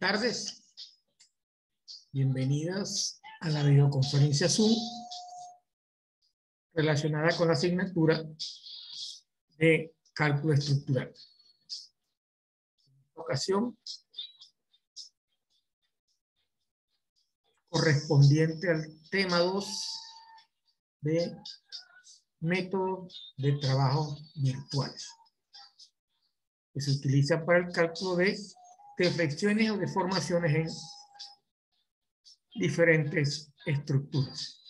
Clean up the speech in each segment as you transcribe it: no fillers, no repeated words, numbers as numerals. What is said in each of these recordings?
tardes. Bienvenidas a la videoconferencia Zoom relacionada con la asignatura de cálculo estructural. En esta ocasión, correspondiente al tema 2 de métodos de trabajo virtuales, que se utilizan para el cálculo de deflexiones o deformaciones en diferentes estructuras.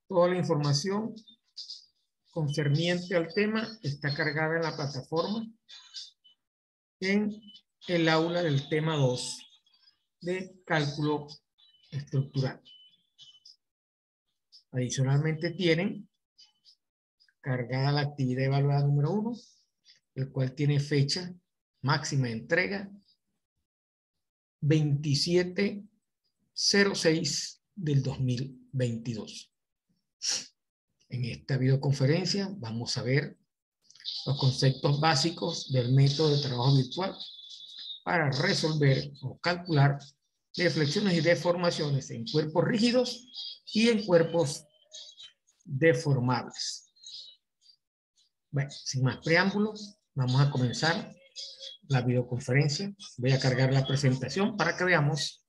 Toda la información concerniente al tema está cargada en la plataforma en el aula del tema 2 de cálculo estructural. Adicionalmente tienen cargada la actividad evaluada número 1, el cual tiene fecha máxima de entrega 27/06 del 2022. En esta videoconferencia vamos a ver los conceptos básicos del método de trabajo virtual para resolver o calcular deflexiones y deformaciones en cuerpos rígidos y en cuerpos deformables. Bueno, sin más preámbulos, vamos a comenzar la videoconferencia. Voy a cargar la presentación para que veamos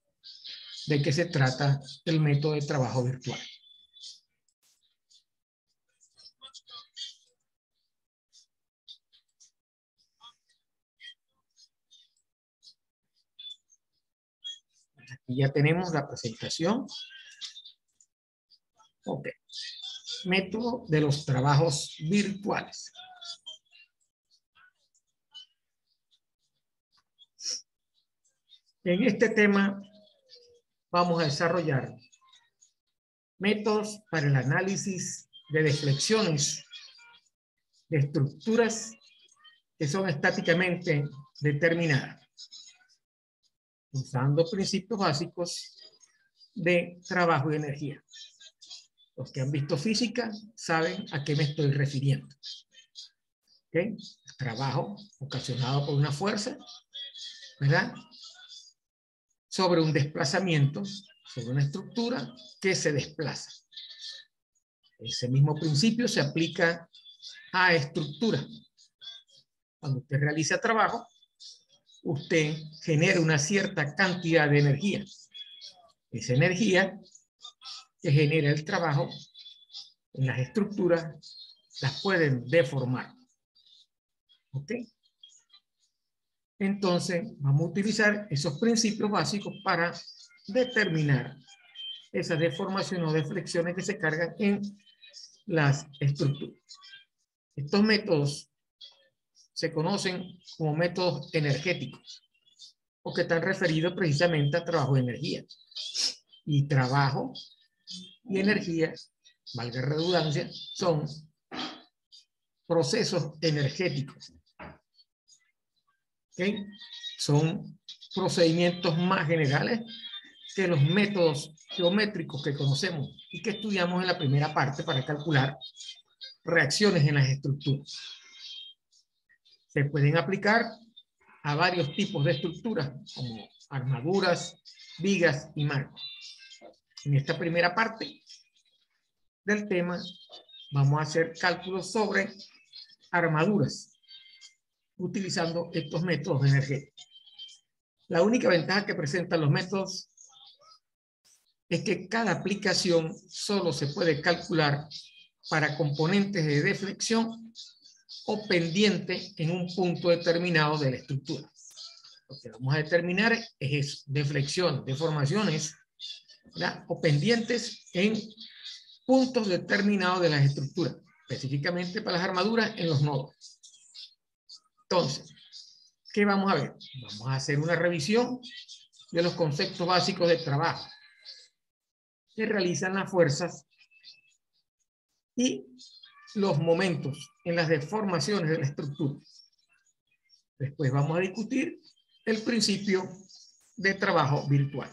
de qué se trata el método de trabajo virtual. Aquí ya tenemos la presentación. Ok. Método de los trabajos virtuales. En este tema vamos a desarrollar métodos para el análisis de deflexiones de estructuras que son estáticamente determinadas, usando principios básicos de trabajo y energía. Los que han visto física saben a qué me estoy refiriendo. ¿Okay? El trabajo ocasionado por una fuerza, ¿verdad?, sobre un desplazamiento, sobre una estructura que se desplaza. Ese mismo principio se aplica a estructura. Cuando usted realiza trabajo, usted genera una cierta cantidad de energía. Esa energía que genera el trabajo en las estructuras las pueden deformar. ¿Ok? Entonces, vamos a utilizar esos principios básicos para determinar esas deformaciones o deflexiones que se cargan en las estructuras. Estos métodos se conocen como métodos energéticos, porque están referidos precisamente a trabajo de energía. Y trabajo y energía, valga redundancia, son procesos energéticos. ¿Okay? Son procedimientos más generales que los métodos geométricos que conocemos y que estudiamos en la primera parte para calcular reacciones en las estructuras. Se pueden aplicar a varios tipos de estructuras, como armaduras, vigas y marcos. En esta primera parte del tema vamos a hacer cálculos sobre armaduras utilizando estos métodos energéticos. La única ventaja que presentan los métodos es que cada aplicación solo se puede calcular para componentes de deflexión o pendiente en un punto determinado de la estructura. Lo que vamos a determinar es deflexión, deformaciones, ¿verdad?, o pendientes en puntos determinados de las estructuras, específicamente para las armaduras en los nodos. Entonces, ¿qué vamos a ver? Vamos a hacer una revisión de los conceptos básicos de trabajo que realizan las fuerzas y los momentos en las deformaciones de la estructura. Después vamos a discutir el principio de trabajo virtual.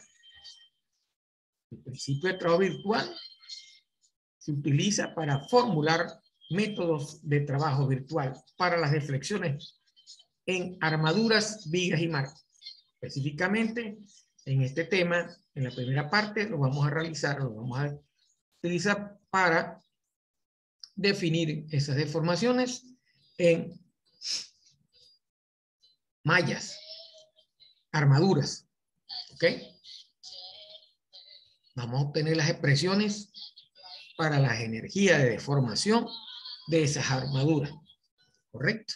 El principio de trabajo virtual se utiliza para formular métodos de trabajo virtual para las deflexiones en armaduras, vigas y marcos. Específicamente, en este tema, en la primera parte, lo vamos a realizar, lo vamos a utilizar para definir esas deformaciones en mallas, armaduras, ¿ok? Vamos a obtener las expresiones para las energías de deformación de esas armaduras, ¿correcto?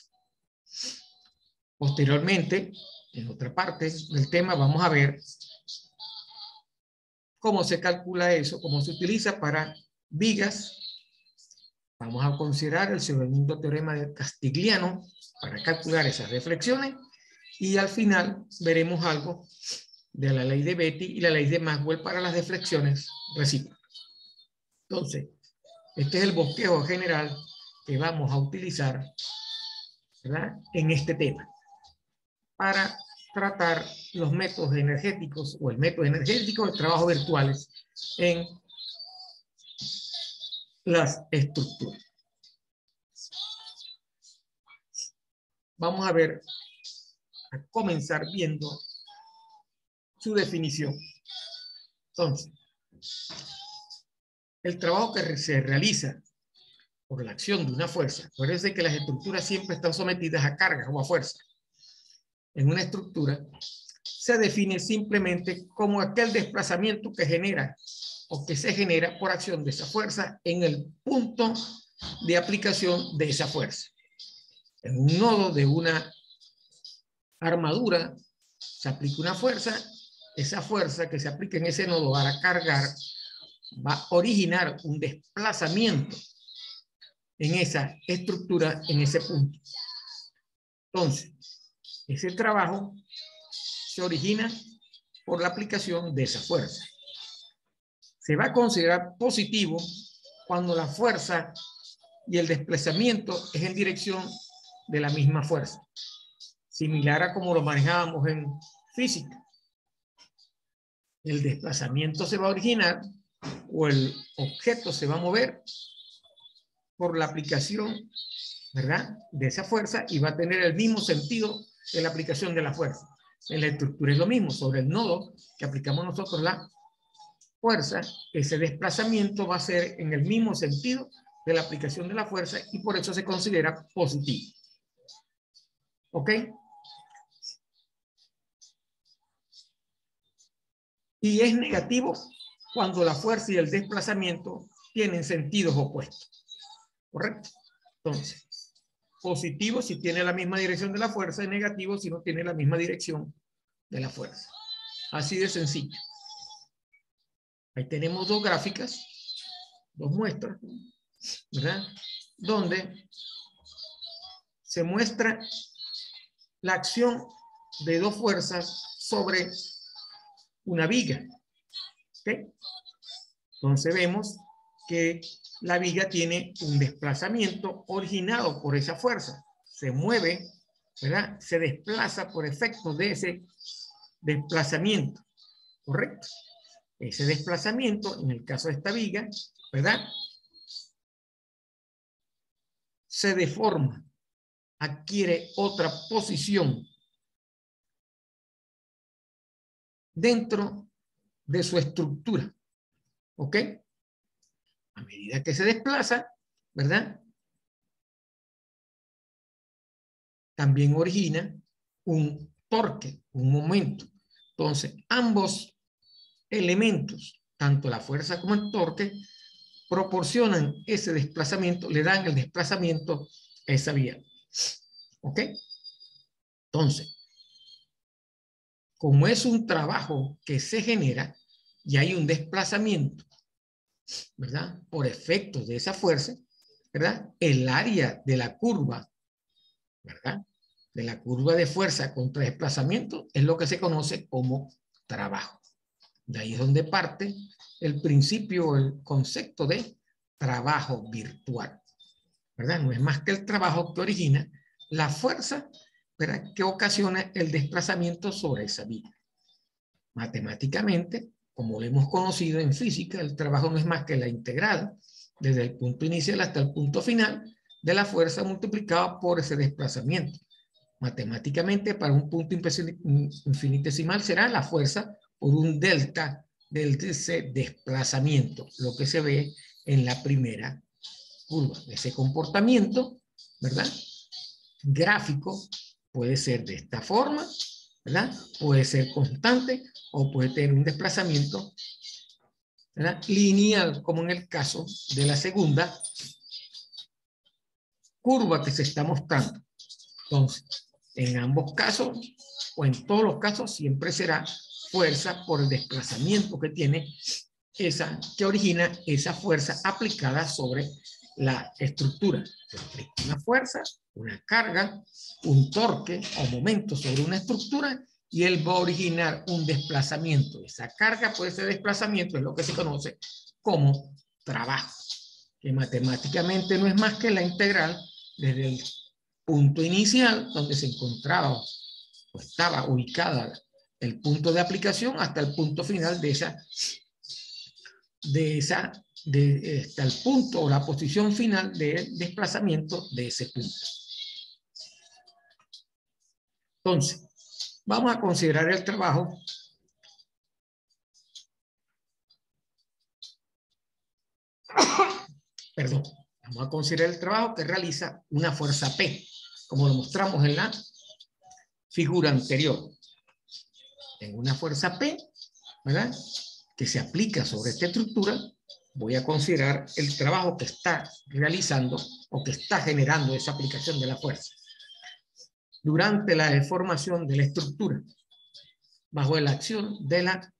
Posteriormente, en otra parte del tema, vamos a ver cómo se calcula eso, cómo se utiliza para vigas. Vamos a considerar el segundo teorema de Castigliano para calcular esas reflexiones y al final veremos algo de la ley de Betti y la ley de Maxwell para las deflexiones recíprocas. Entonces, este es el bosquejo general que vamos a utilizar, ¿verdad?, en este tema para tratar los métodos energéticos o el método energético de trabajo virtuales en las estructuras. Vamos a ver, a comenzar viendo su definición. Entonces, el trabajo que se realiza por la acción de una fuerza, acuérdense que las estructuras siempre están sometidas a cargas o a fuerza. En una estructura se define simplemente como aquel desplazamiento que genera o que se genera por acción de esa fuerza en el punto de aplicación de esa fuerza. En un nodo de una armadura se aplica una fuerza, esa fuerza que se aplica en ese nodo para cargar va a originar un desplazamiento en esa estructura, en ese punto. Entonces, ese trabajo se origina por la aplicación de esa fuerza. Se va a considerar positivo cuando la fuerza y el desplazamiento es en dirección de la misma fuerza, similar a como lo manejábamos en física. El desplazamiento se va a originar o el objeto se va a mover por la aplicación, ¿verdad?, de esa fuerza y va a tener el mismo sentido de la aplicación de la fuerza. En la estructura es lo mismo, sobre el nodo que aplicamos nosotros la fuerza, ese desplazamiento va a ser en el mismo sentido de la aplicación de la fuerza y por eso se considera positivo. ¿Ok? Y es negativo cuando la fuerza y el desplazamiento tienen sentidos opuestos. ¿Correcto? Entonces, positivo si tiene la misma dirección de la fuerza y negativo si no tiene la misma dirección de la fuerza. Así de sencillo. Ahí tenemos dos gráficas, dos muestras, ¿verdad?, donde se muestra la acción de dos fuerzas sobre una viga. ¿Okay? Entonces vemos que la viga tiene un desplazamiento originado por esa fuerza. Se mueve, ¿verdad?, se desplaza por efecto de ese desplazamiento. ¿Correcto? Ese desplazamiento, en el caso de esta viga, ¿verdad?, se deforma, adquiere otra posición dentro de su estructura. ¿Ok? A medida que se desplaza, ¿verdad?, también origina un torque, un momento. Entonces, ambos elementos, tanto la fuerza como el torque, proporcionan ese desplazamiento, le dan el desplazamiento a esa vía. ¿Ok? Entonces, como es un trabajo que se genera y hay un desplazamiento, ¿verdad?, por efectos de esa fuerza, ¿verdad?, el área de la curva, ¿verdad?, de la curva de fuerza contra desplazamiento es lo que se conoce como trabajo. De ahí es donde parte el principio, el concepto de trabajo virtual, ¿verdad? No es más que el trabajo que origina la fuerza, ¿verdad?, que ocasiona el desplazamiento sobre esa vía. Matemáticamente, como lo hemos conocido en física, el trabajo no es más que la integral desde el punto inicial hasta el punto final de la fuerza multiplicada por ese desplazamiento. matemáticamente para un punto infinitesimal será la fuerza por un delta del desplazamiento, lo que se ve en la primera curva. Ese comportamiento, ¿verdad? Gráfico puede ser de esta forma, ¿verdad? Puede ser constante o puede tener un desplazamiento, ¿verdad?, lineal, como en el caso de la segunda curva que se está mostrando. Entonces, en ambos casos o en todos los casos siempre será fuerza por el desplazamiento que tiene esa, que origina esa fuerza aplicada sobre la estructura. Una fuerza, una carga, un torque o momento sobre una estructura y él va a originar un desplazamiento. Esa carga por ese desplazamiento es lo que se conoce como trabajo, que matemáticamente no es más que la integral desde el punto inicial donde se encontraba o estaba ubicada el punto de aplicación hasta el punto final hasta el punto o la posición final del desplazamiento de ese punto. Entonces, vamos a considerar el trabajo perdón, vamos a considerar el trabajo que realiza una fuerza P, como lo mostramos en la figura anterior. Tengo una fuerza P, ¿verdad?, que se aplica sobre esta estructura. Voy a considerar el trabajo que está realizando o que está generando esa aplicación de la fuerza durante la deformación de la estructura bajo la acción de la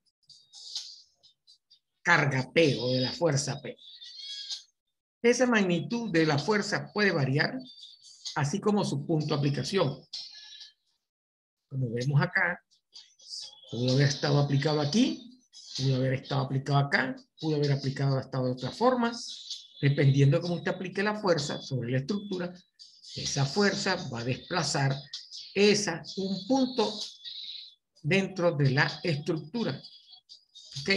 carga P o de la fuerza P. Esa magnitud de la fuerza puede variar, así como su punto de aplicación. Como vemos acá, pudo haber estado aplicado aquí, pudo haber estado aplicado acá, pudo haber aplicado estado de otra forma. Dependiendo de cómo usted aplique la fuerza sobre la estructura, esa fuerza va a desplazar un punto dentro de la estructura. ¿Ok?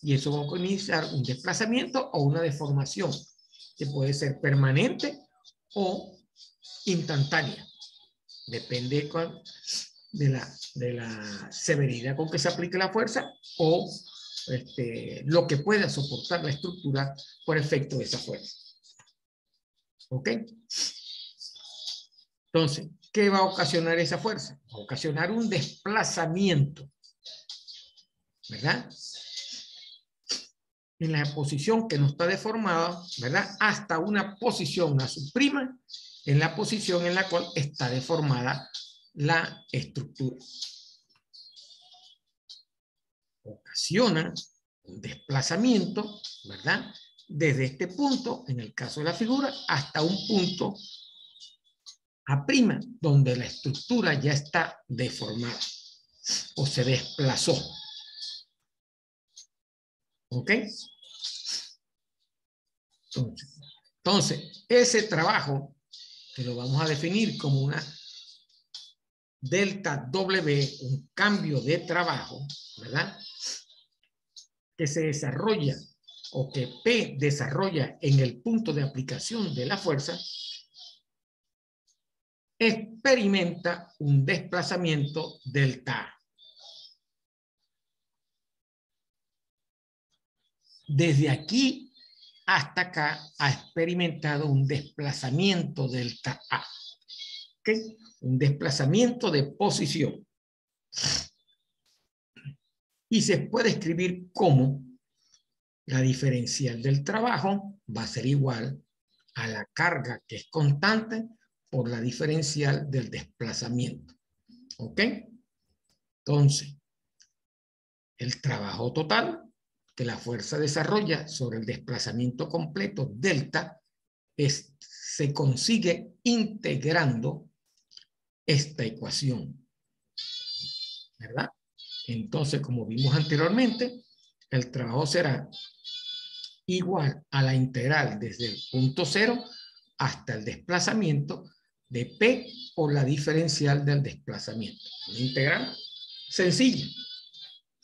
Y eso va a iniciar un desplazamiento o una deformación que puede ser permanente o instantánea. Depende de la severidad con que se aplique la fuerza o lo que pueda soportar la estructura por efecto de esa fuerza. ¿Ok? Entonces, ¿qué va a ocasionar esa fuerza? Va a ocasionar un desplazamiento, ¿verdad?, en la posición que no está deformada, ¿verdad?, hasta una posición, una subprima, en la posición en la cual está deformada la estructura. Ocasiona un desplazamiento, ¿verdad?, desde este punto, en el caso de la figura, hasta un punto A', donde la estructura ya está deformada o se desplazó. ¿Ok? Entonces, ese trabajo, que lo vamos a definir como una delta W, un cambio de trabajo, ¿verdad?, que se desarrolla o que P desarrolla en el punto de aplicación de la fuerza, experimenta un desplazamiento delta A. Desde aquí hasta acá ha experimentado un desplazamiento delta A. ¿Okay? Un desplazamiento de posición. Y se puede escribir como la diferencial del trabajo va a ser igual a la carga, que es constante, por la diferencial del desplazamiento. ¿Ok? Entonces, el trabajo total que la fuerza desarrolla sobre el desplazamiento completo delta se consigue integrando esta ecuación, ¿verdad? Entonces, como vimos anteriormente, el trabajo será igual a la integral desde el punto cero hasta el desplazamiento de P por la diferencial del desplazamiento. Una integral sencilla,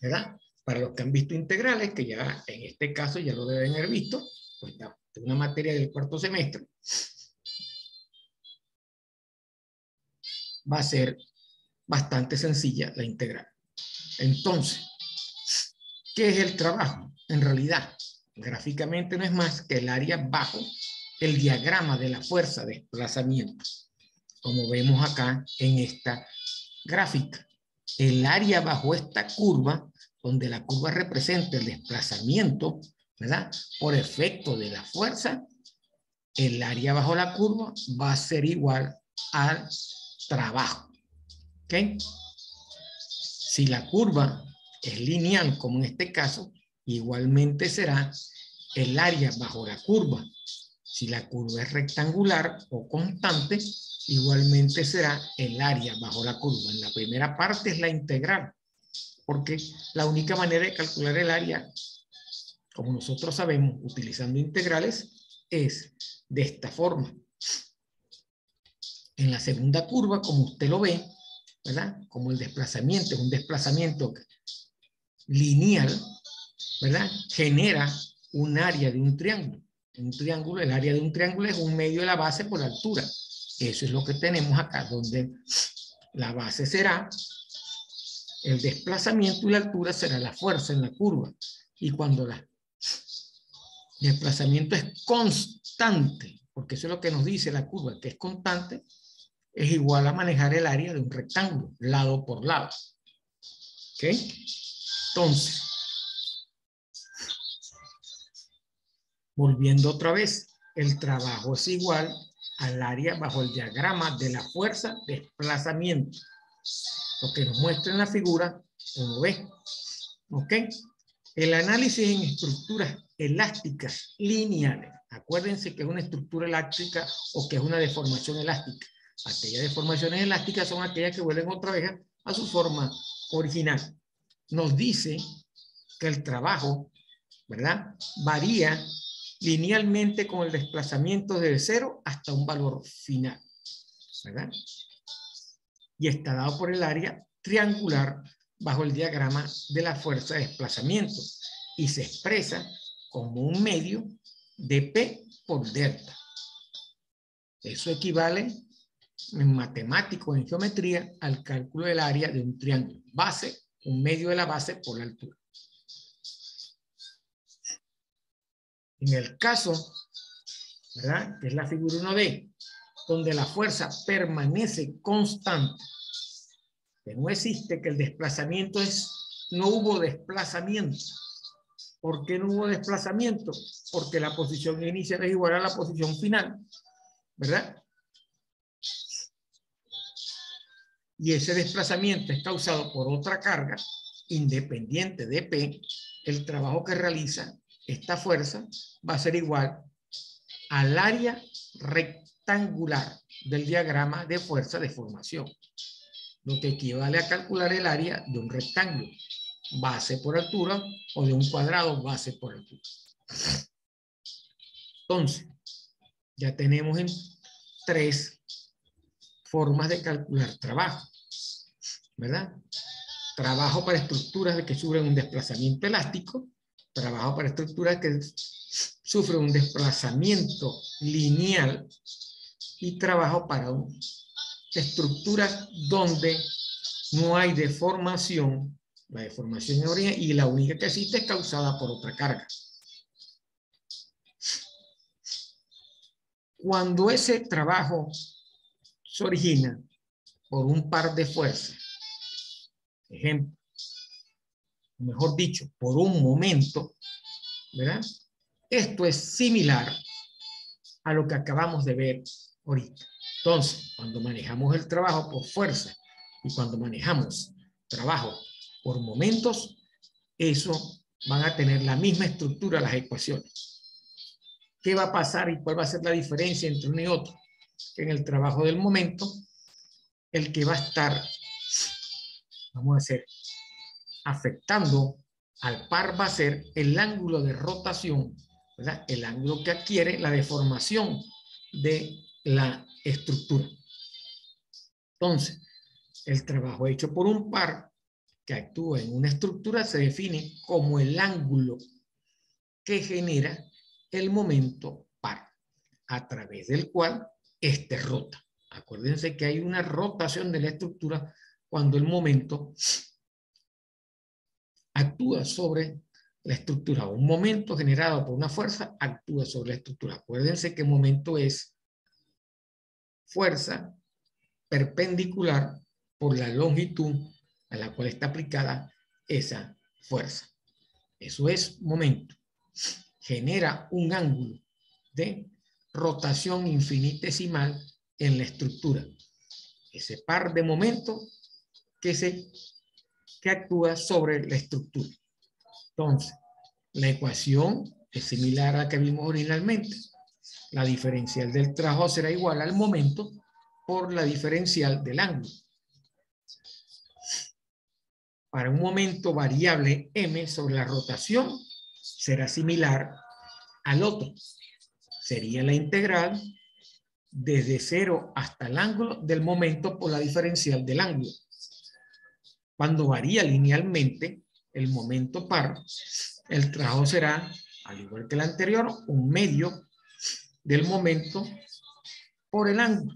¿verdad? Para los que han visto integrales, que ya en este caso ya lo deben haber visto, pues es una materia del cuarto semestre. va a ser bastante sencilla la integral. Entonces, ¿qué es el trabajo? En realidad, gráficamente no es más que el área bajo el diagrama de la fuerza de desplazamiento, como vemos acá en esta gráfica. El área bajo esta curva, donde la curva representa el desplazamiento, ¿verdad? Por efecto de la fuerza, el área bajo la curva va a ser igual al trabajo. ¿Ok? Si la curva es lineal, como en este caso, igualmente será el área bajo la curva. Si la curva es rectangular o constante, igualmente será el área bajo la curva. En la primera parte es la integral, porque la única manera de calcular el área, como nosotros sabemos, utilizando integrales, es de esta forma. En la segunda curva, como usted lo ve, ¿verdad? Como el desplazamiento es un desplazamiento lineal, ¿verdad? Genera un área de un triángulo. Un triángulo, el área de un triángulo es un medio de la base por la altura. Eso es lo que tenemos acá, donde la base será el desplazamiento y la altura será la fuerza en la curva. Y cuando el desplazamiento es constante, porque eso es lo que nos dice la curva, que es constante, es igual a manejar el área de un rectángulo, lado por lado. ¿Ok? Entonces, volviendo otra vez, el trabajo es igual al área bajo el diagrama de la fuerza de desplazamiento. Lo que nos muestra en la figura, uno ve. ¿Ok? El análisis en estructuras elásticas lineales. Acuérdense que es una estructura elástica o que es una deformación elástica. Aquellas deformaciones elásticas son aquellas que vuelven otra vez a su forma original. Nos dice que el trabajo, ¿verdad?, varía linealmente con el desplazamiento desde cero hasta un valor final, ¿verdad? Y está dado por el área triangular bajo el diagrama de la fuerza de desplazamiento y se expresa como un medio de P por delta. Eso equivale en matemático, en geometría, al cálculo del área de un triángulo. Base, un medio de la base por la altura. En el caso, ¿verdad?, que es la figura 1D, donde la fuerza permanece constante, que no existe, que el desplazamiento es, no hubo desplazamiento. ¿Por qué no hubo desplazamiento? Porque la posición inicial es igual a la posición final, ¿verdad? Y ese desplazamiento es causado por otra carga independiente de P. El trabajo que realiza esta fuerza va a ser igual al área rectangular del diagrama de fuerza de formación, lo que equivale a calcular el área de un rectángulo, base por altura, o de un cuadrado, base por altura. Entonces, ya tenemos en tres formas de calcular trabajo, ¿verdad? Trabajo para estructuras que sufren un desplazamiento elástico, trabajo para estructuras que sufren un desplazamiento lineal y trabajo para estructuras donde no hay deformación. La deformación es origen y la única que existe es causada por otra carga. Cuando ese trabajo se origina por un par de fuerzas, ejemplo, mejor dicho, por un momento, ¿verdad? Esto es similar a lo que acabamos de ver ahorita. Entonces, cuando manejamos el trabajo por fuerza y cuando manejamos trabajo por momentos, eso van a tener la misma estructura las ecuaciones. ¿Qué va a pasar y cuál va a ser la diferencia entre uno y otro? Que en el trabajo del momento, el que va a estar, vamos a hacer, afectando al par va a ser el ángulo de rotación, ¿verdad? El ángulo que adquiere la deformación de la estructura. Entonces, el trabajo hecho por un par que actúa en una estructura se define como el ángulo que genera el momento par, a través del cual éste rota. Acuérdense que hay una rotación de la estructura cuando el momento actúa sobre la estructura. Un momento generado por una fuerza actúa sobre la estructura. Acuérdense que momento es fuerza perpendicular por la longitud a la cual está aplicada esa fuerza. Eso es momento. Genera un ángulo de rotación infinitesimal en la estructura. Ese par de momentos que actúa sobre la estructura. Entonces, la ecuación es similar a la que vimos originalmente. La diferencial del trabajo será igual al momento por la diferencial del ángulo. Para un momento variable m sobre la rotación será similar al otro. Sería la integral desde 0 hasta el ángulo del momento por la diferencial del ángulo. Cuando varía linealmente el momento par, el trabajo será, al igual que el anterior, un medio del momento por el ángulo.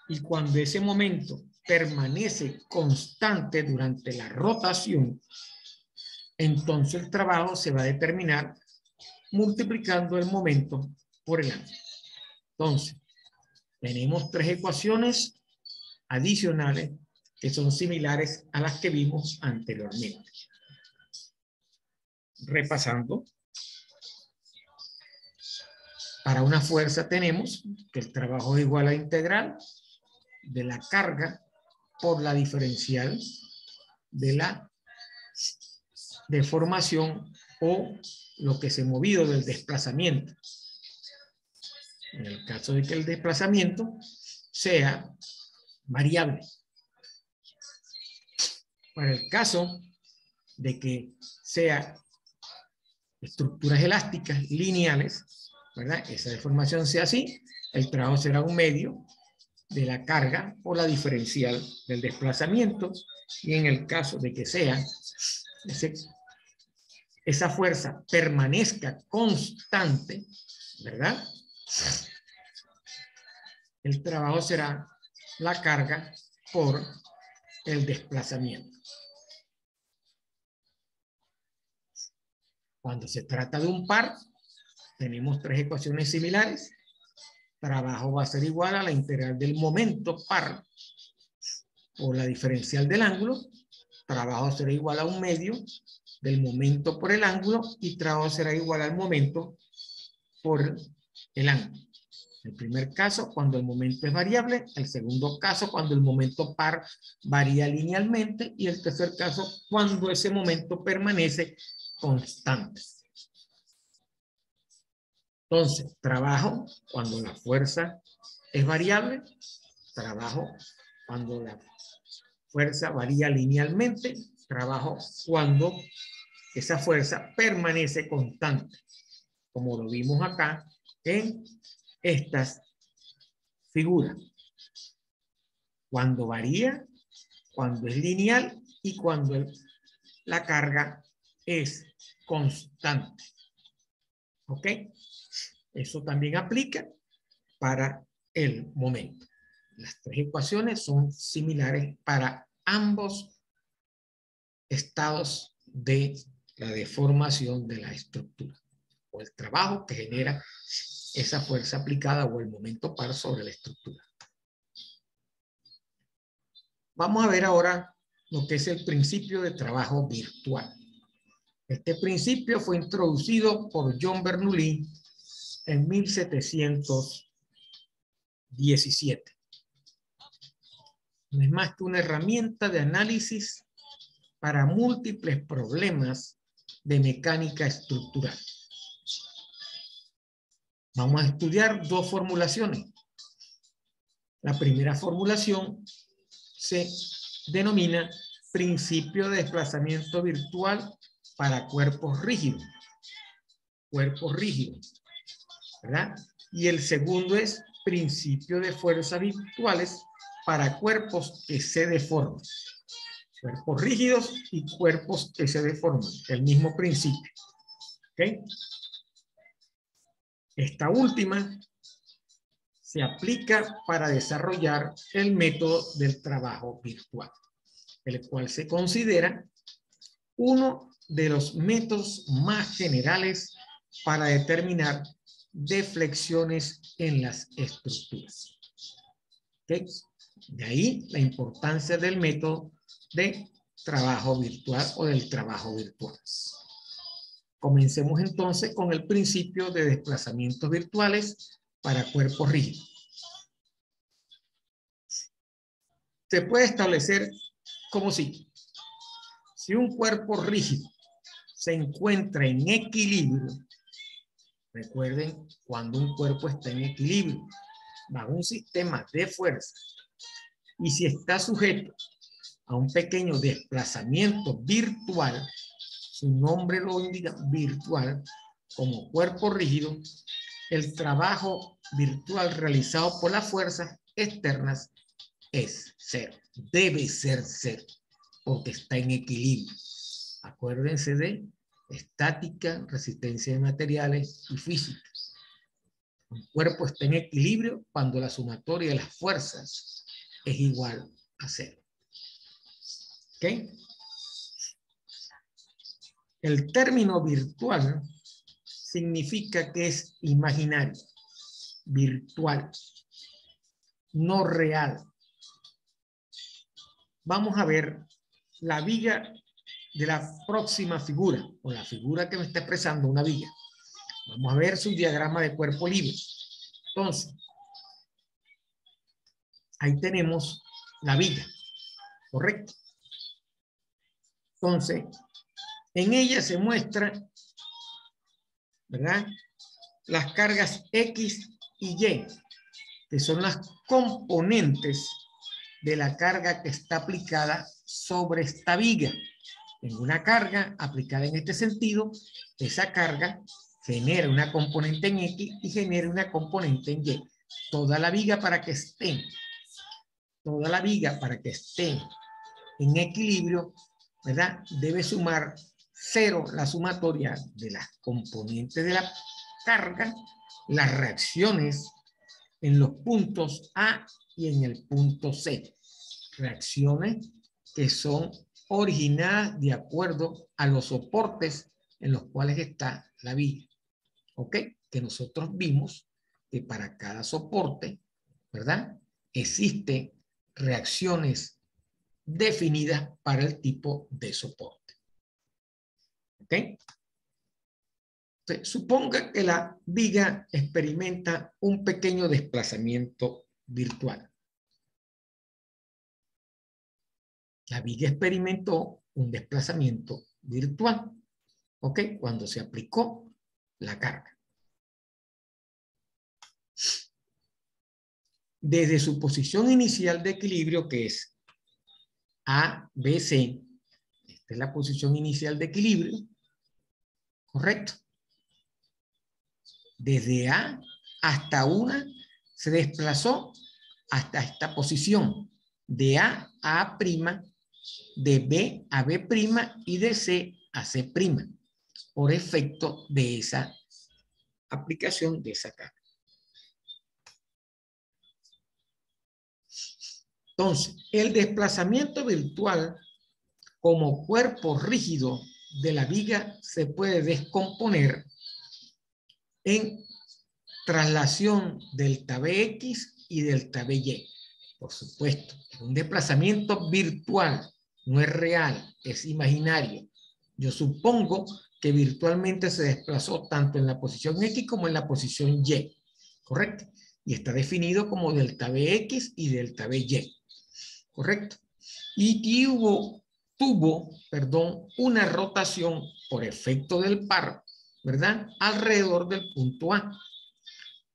Y cuando ese momento permanece constante durante la rotación, entonces el trabajo se va a determinar multiplicando el momento por el ángulo. Entonces, tenemos tres ecuaciones adicionales que son similares a las que vimos anteriormente. Repasando, para una fuerza tenemos que el trabajo es igual a la integral de la carga por la diferencial de la deformación o lo que se ha movido del desplazamiento. En el caso de que el desplazamiento sea variable. Para el caso de que sea estructuras elásticas lineales, ¿verdad? Esa deformación sea así, el trabajo será un medio de la carga por la diferencial del desplazamiento, y en el caso de que sea esa fuerza permanezca constante, ¿verdad? El trabajo será la carga por el desplazamiento. Cuando se trata de un par, tenemos tres ecuaciones similares. Trabajo va a ser igual a la integral del momento par por la diferencial del ángulo. Trabajo será igual a un medio del momento por el ángulo, y trabajo será igual al momento por el ángulo. El primer caso, cuando el momento es variable. El segundo caso, cuando el momento par varía linealmente. Y el tercer caso, cuando ese momento permanece constante. Entonces, trabajo cuando la fuerza es variable. Trabajo cuando la fuerza varía linealmente. Trabajo cuando esa fuerza permanece constante, como lo vimos acá en estas figuras. Cuando varía, cuando es lineal y cuando la carga es constante. ¿Ok? Eso también aplica para el momento. Las tres ecuaciones son similares para ambos estados de la deformación de la estructura, o el trabajo que genera esa fuerza aplicada o el momento par sobre la estructura. Vamos a ver ahora lo que es el principio de trabajo virtual. Este principio fue introducido por John Bernoulli en 1717. No es más que una herramienta de análisis para múltiples problemas de mecánica estructural. Vamos a estudiar dos formulaciones. La primera formulación se denomina principio de desplazamiento virtual para cuerpos rígidos. Cuerpos rígidos, ¿verdad? Y el segundo es principio de fuerzas virtuales para cuerpos que se deforman. Cuerpos rígidos y cuerpos que se deforman. El mismo principio. ¿Ok? Esta última se aplica para desarrollar el método del trabajo virtual, el cual se considera uno de los métodos más generales para determinar deflexiones en las estructuras. ¿Okay? De ahí la importancia del método de trabajo virtual o del trabajo virtual. Comencemos entonces con el principio de desplazamientos virtuales para cuerpos rígidos. Se puede establecer como sigue. Si un cuerpo rígido se encuentra en equilibrio, recuerden, cuando un cuerpo está en equilibrio, bajo un sistema de fuerza, y si está sujeto a un pequeño desplazamiento virtual, su nombre lo indica, virtual, como cuerpo rígido, el trabajo virtual realizado por las fuerzas externas es cero, debe ser cero, porque está en equilibrio. Acuérdense de estática, resistencia de materiales y física. Un cuerpo está en equilibrio cuando la sumatoria de las fuerzas es igual a cero. ¿Ok? El término virtual significa que es imaginario, virtual, no real. Vamos a ver la viga de la próxima figura, o la figura que me está expresando una viga. Vamos a ver su diagrama de cuerpo libre. Entonces, ahí tenemos la viga, ¿correcto? Entonces, en ella se muestra, ¿verdad?, las cargas X y Y, que son las componentes de la carga que está aplicada sobre esta viga. En una carga aplicada en este sentido, esa carga genera una componente en X y genera una componente en Y. Toda la viga para que esté en equilibrio, ¿verdad?, debe sumar cero la sumatoria de las componentes de la carga, las reacciones en los puntos A y en el punto C. Reacciones que son originadas de acuerdo a los soportes en los cuales está la viga. ¿Ok? Que nosotros vimos que para cada soporte, ¿verdad?, existen reacciones definidas para el tipo de soporte. ¿Ok? Entonces, suponga que la viga experimenta un pequeño desplazamiento virtual. La viga experimentó un desplazamiento virtual, ¿ok?, cuando se aplicó la carga. Desde su posición inicial de equilibrio, que es A, B, C, esta es la posición inicial de equilibrio, ¿correcto? Desde A hasta una se desplazó hasta esta posición, de A a A', de B a B' y de C a C', por efecto de esa aplicación de esa carga. Entonces, el desplazamiento virtual como cuerpo rígido de la viga se puede descomponer en traslación delta Bx y delta By. Por supuesto, un desplazamiento virtual, no es real, es imaginario. Yo supongo que virtualmente se desplazó tanto en la posición X como en la posición Y, ¿correcto? Y está definido como delta Bx y delta By, ¿correcto? Y tuvo, una rotación por efecto del par, ¿verdad?, alrededor del punto A,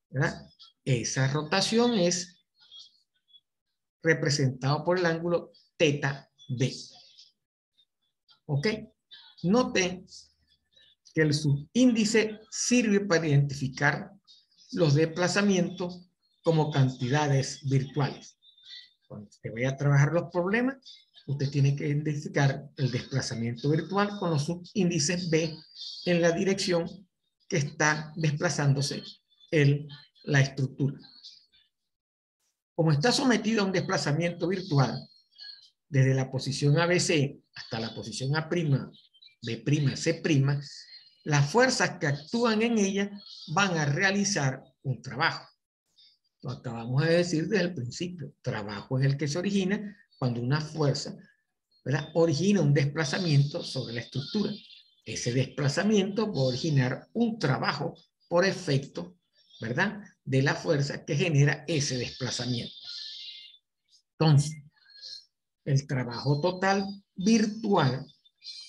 ¿verdad? Esa rotación es representado por el ángulo θ B. ¿Ok? Noten que el subíndice sirve para identificar los desplazamientos como cantidades virtuales. Cuando usted vaya a trabajar los problemas, usted tiene que identificar el desplazamiento virtual con los subíndices B en la dirección que está desplazándose la estructura. Como está sometido a un desplazamiento virtual desde la posición ABC hasta la posición A', B', C', las fuerzas que actúan en ella van a realizar un trabajo. Lo acabamos de decir desde el principio. Trabajo es el que se origina cuando una fuerza, ¿verdad?, origina un desplazamiento sobre la estructura. Ese desplazamiento va a originar un trabajo por efecto, ¿verdad?, de la fuerza que genera ese desplazamiento. Entonces, el trabajo total virtual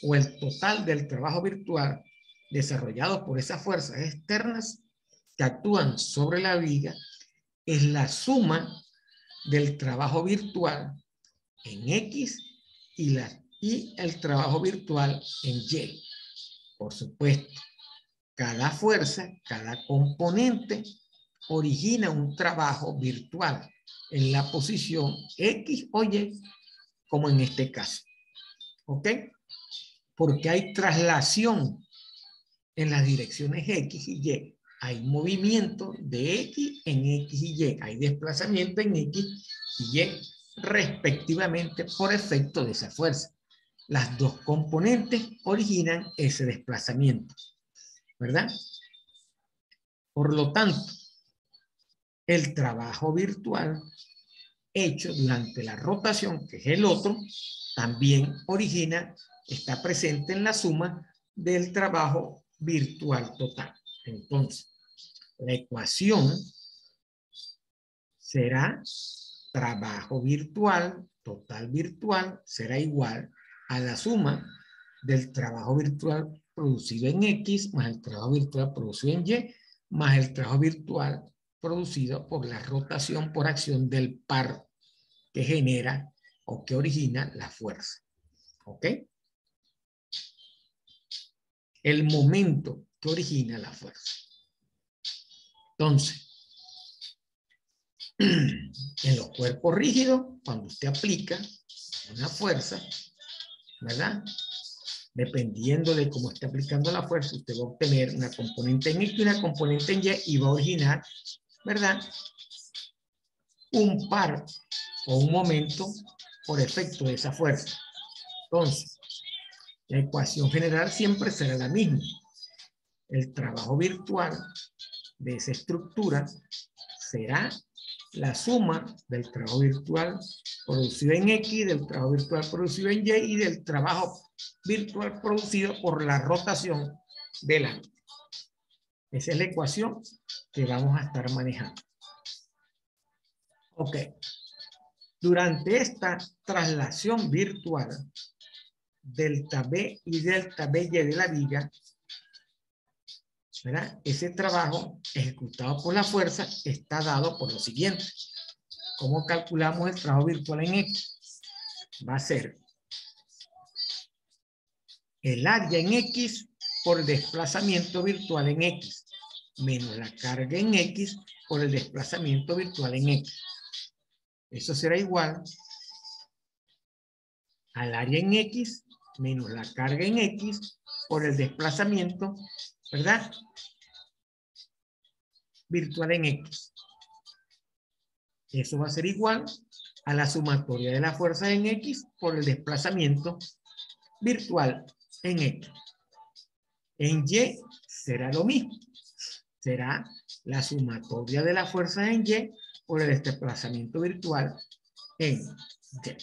o el total del trabajo virtual desarrollado por esas fuerzas externas que actúan sobre la viga es la suma del trabajo virtual en X y el trabajo virtual en Y. Por supuesto, cada fuerza, cada componente origina un trabajo virtual en la posición X o Y, como en este caso. ¿Ok? Porque hay traslación en las direcciones X y Y. Hay movimiento de X en X y Y. Hay desplazamiento en X y Y respectivamente por efecto de esa fuerza. Las dos componentes originan ese desplazamiento, ¿verdad? Por lo tanto, el trabajo virtual hecho durante la rotación, que es el otro, también origina, está presente en la suma del trabajo virtual total. Entonces, la ecuación será trabajo virtual, total virtual, será igual a la suma del trabajo virtual producido en X más el trabajo virtual producido en Y más el trabajo virtual producido por la rotación por acción del par que genera o que origina la fuerza. ¿Ok? El momento que origina la fuerza. Entonces, en los cuerpos rígidos, cuando usted aplica una fuerza, ¿verdad?, dependiendo de cómo esté aplicando la fuerza, usted va a obtener una componente en X y una componente en Y y va a originar, ¿verdad?, un par o un momento por efecto de esa fuerza. Entonces, la ecuación general siempre será la misma. El trabajo virtual de esa estructura será la suma del trabajo virtual producido en X, del trabajo virtual producido en Y y del trabajo virtual producido por la rotación del ángulo. Esa es la ecuación que vamos a estar manejando. Ok. Durante esta traslación virtual, delta B y delta BY de la viga, ¿verdad?, ese trabajo ejecutado por la fuerza está dado por lo siguiente. ¿Cómo calculamos el trabajo virtual en X? Va a ser el área en X por el desplazamiento virtual en X, menos la carga en X por el desplazamiento virtual en X. Eso será igual al área en X menos la carga en X por el desplazamiento, ¿verdad?, virtual en X. Eso va a ser igual a la sumatoria de las fuerzas en X por el desplazamiento virtual en X. En Y será lo mismo. Será la sumatoria de las fuerzas en Y por el desplazamiento virtual en Y.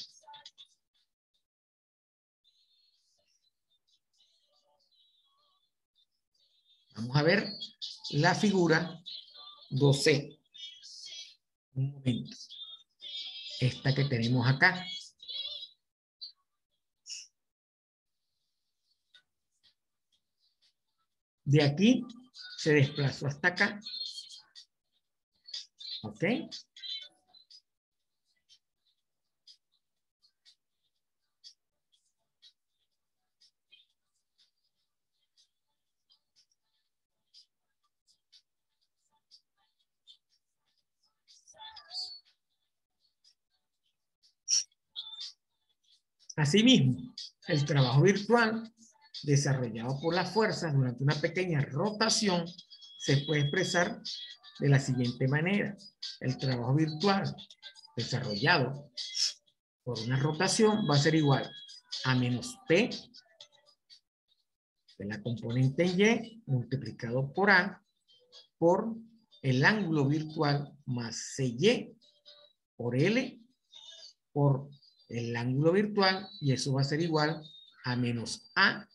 Vamos a ver la figura 2C. Un momento. Esta que tenemos acá. De aquí se desplazó hasta acá. ¿Ok? Asimismo, el trabajo virtual desarrollado por las fuerzas durante una pequeña rotación se puede expresar de la siguiente manera. El trabajo virtual desarrollado por una rotación va a ser igual a menos P de la componente en Y multiplicado por A por el ángulo virtual más CY por L por el ángulo virtual, y eso va a ser igual a menos A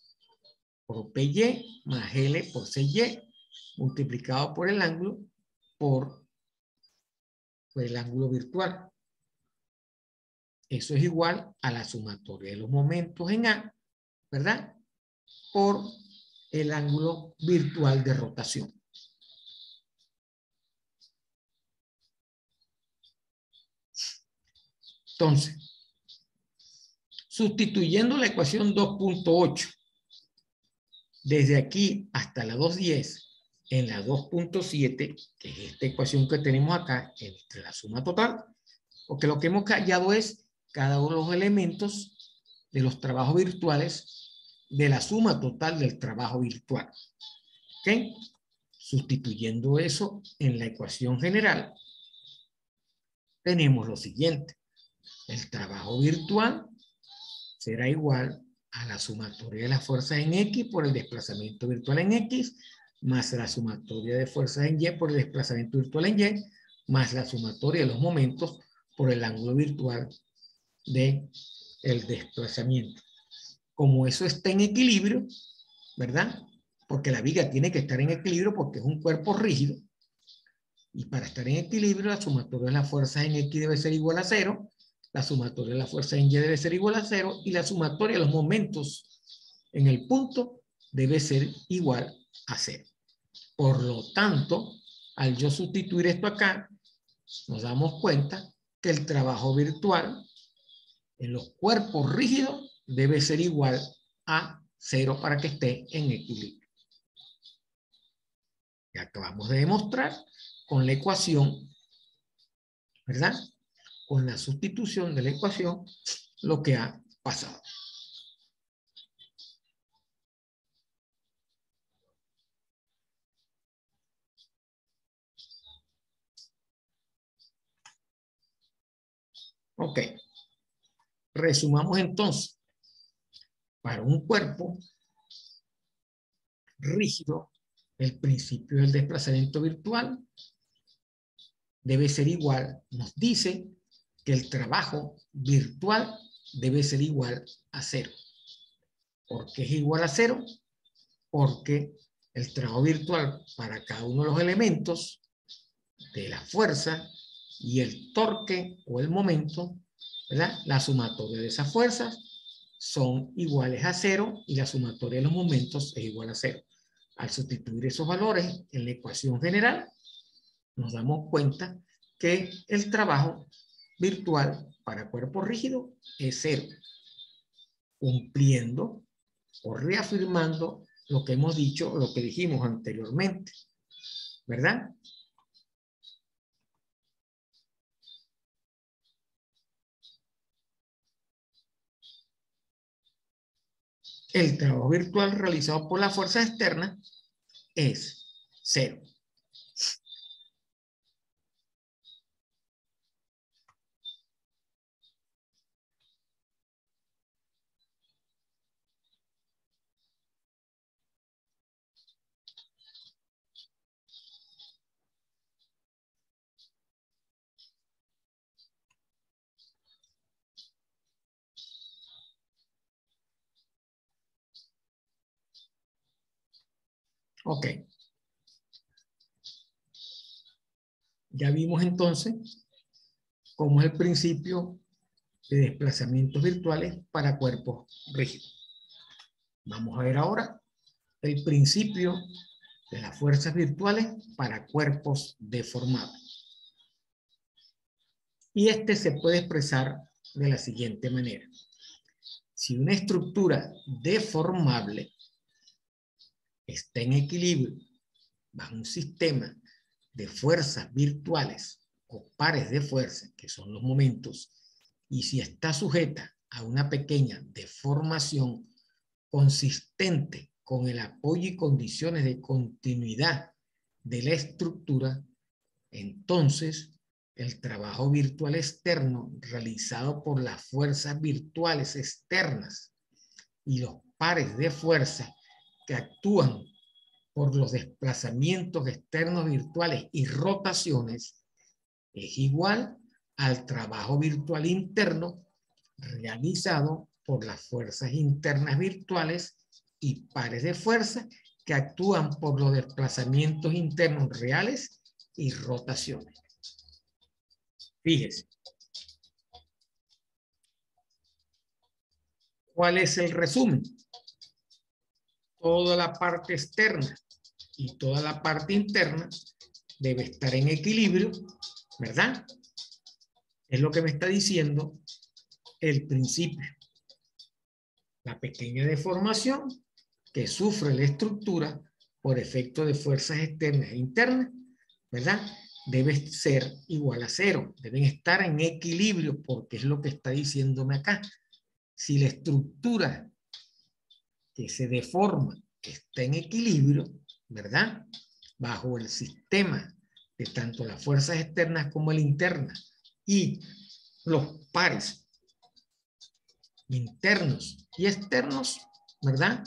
por PY más L por CY multiplicado por el ángulo por el ángulo virtual. Eso es igual a la sumatoria de los momentos en A, ¿verdad? Por el ángulo virtual de rotación. Entonces, sustituyendo la ecuación 2.8 desde aquí hasta la 2.10 en la 2.7, que es esta ecuación que tenemos acá entre la suma total, porque lo que hemos hallado es cada uno de los elementos de los trabajos virtuales de la suma total del trabajo virtual. ¿Ok? Sustituyendo eso en la ecuación general, tenemos lo siguiente. El trabajo virtual será igual a la sumatoria de las fuerzas en X por el desplazamiento virtual en X, más la sumatoria de fuerzas en Y por el desplazamiento virtual en Y, más la sumatoria de los momentos por el ángulo virtual del desplazamiento. Como eso está en equilibrio, ¿verdad? Porque la viga tiene que estar en equilibrio porque es un cuerpo rígido, y para estar en equilibrio la sumatoria de las fuerzas en X debe ser igual a 0, la sumatoria de las fuerzas en Y debe ser igual a 0, y la sumatoria de los momentos en el punto debe ser igual a 0. Por lo tanto, al yo sustituir esto acá, nos damos cuenta que el trabajo virtual en los cuerpos rígidos debe ser igual a 0 para que esté en equilibrio. Y acabamos de demostrar con la ecuación, ¿verdad? Con la sustitución de la ecuación, lo que ha pasado. Ok. Resumamos entonces. Para un cuerpo rígido, el principio del desplazamiento virtual debe ser igual, nos dice que el trabajo virtual debe ser igual a 0. ¿Por qué es igual a 0? Porque el trabajo virtual para cada uno de los elementos de la fuerza y el torque o el momento, ¿verdad? La sumatoria de esas fuerzas son iguales a 0 y la sumatoria de los momentos es igual a 0. Al sustituir esos valores en la ecuación general, nos damos cuenta que el trabajo virtual para cuerpo rígido es 0, cumpliendo o reafirmando lo que hemos dicho, lo que dijimos anteriormente, ¿verdad? El trabajo virtual realizado por la fuerza externa es 0. Ok. Ya vimos entonces cómo es el principio de desplazamientos virtuales para cuerpos rígidos. Vamos a ver ahora el principio de las fuerzas virtuales para cuerpos deformados. Y este se puede expresar de la siguiente manera. Si una estructura deformable está en equilibrio bajo un sistema de fuerzas virtuales o pares de fuerza, que son los momentos, y si está sujeta a una pequeña deformación consistente con el apoyo y condiciones de continuidad de la estructura, Entonces, el trabajo virtual externo realizado por las fuerzas virtuales externas y los pares de fuerza que actúan por los desplazamientos externos virtuales y rotaciones es igual al trabajo virtual interno realizado por las fuerzas internas virtuales y pares de fuerza que actúan por los desplazamientos internos reales y rotaciones. Fíjese. ¿Cuál es el resumen? Toda la parte externa y toda la parte interna debe estar en equilibrio, ¿verdad? Es lo que me está diciendo el principio. La pequeña deformación que sufre la estructura por efecto de fuerzas externas e internas, ¿verdad? Debe ser igual a cero. Deben estar en equilibrio porque es lo que está diciéndome acá. Si la estructura que se deforma está en equilibrio, ¿verdad? Bajo el sistema de tanto las fuerzas externas como el interna y los pares internos y externos, ¿verdad?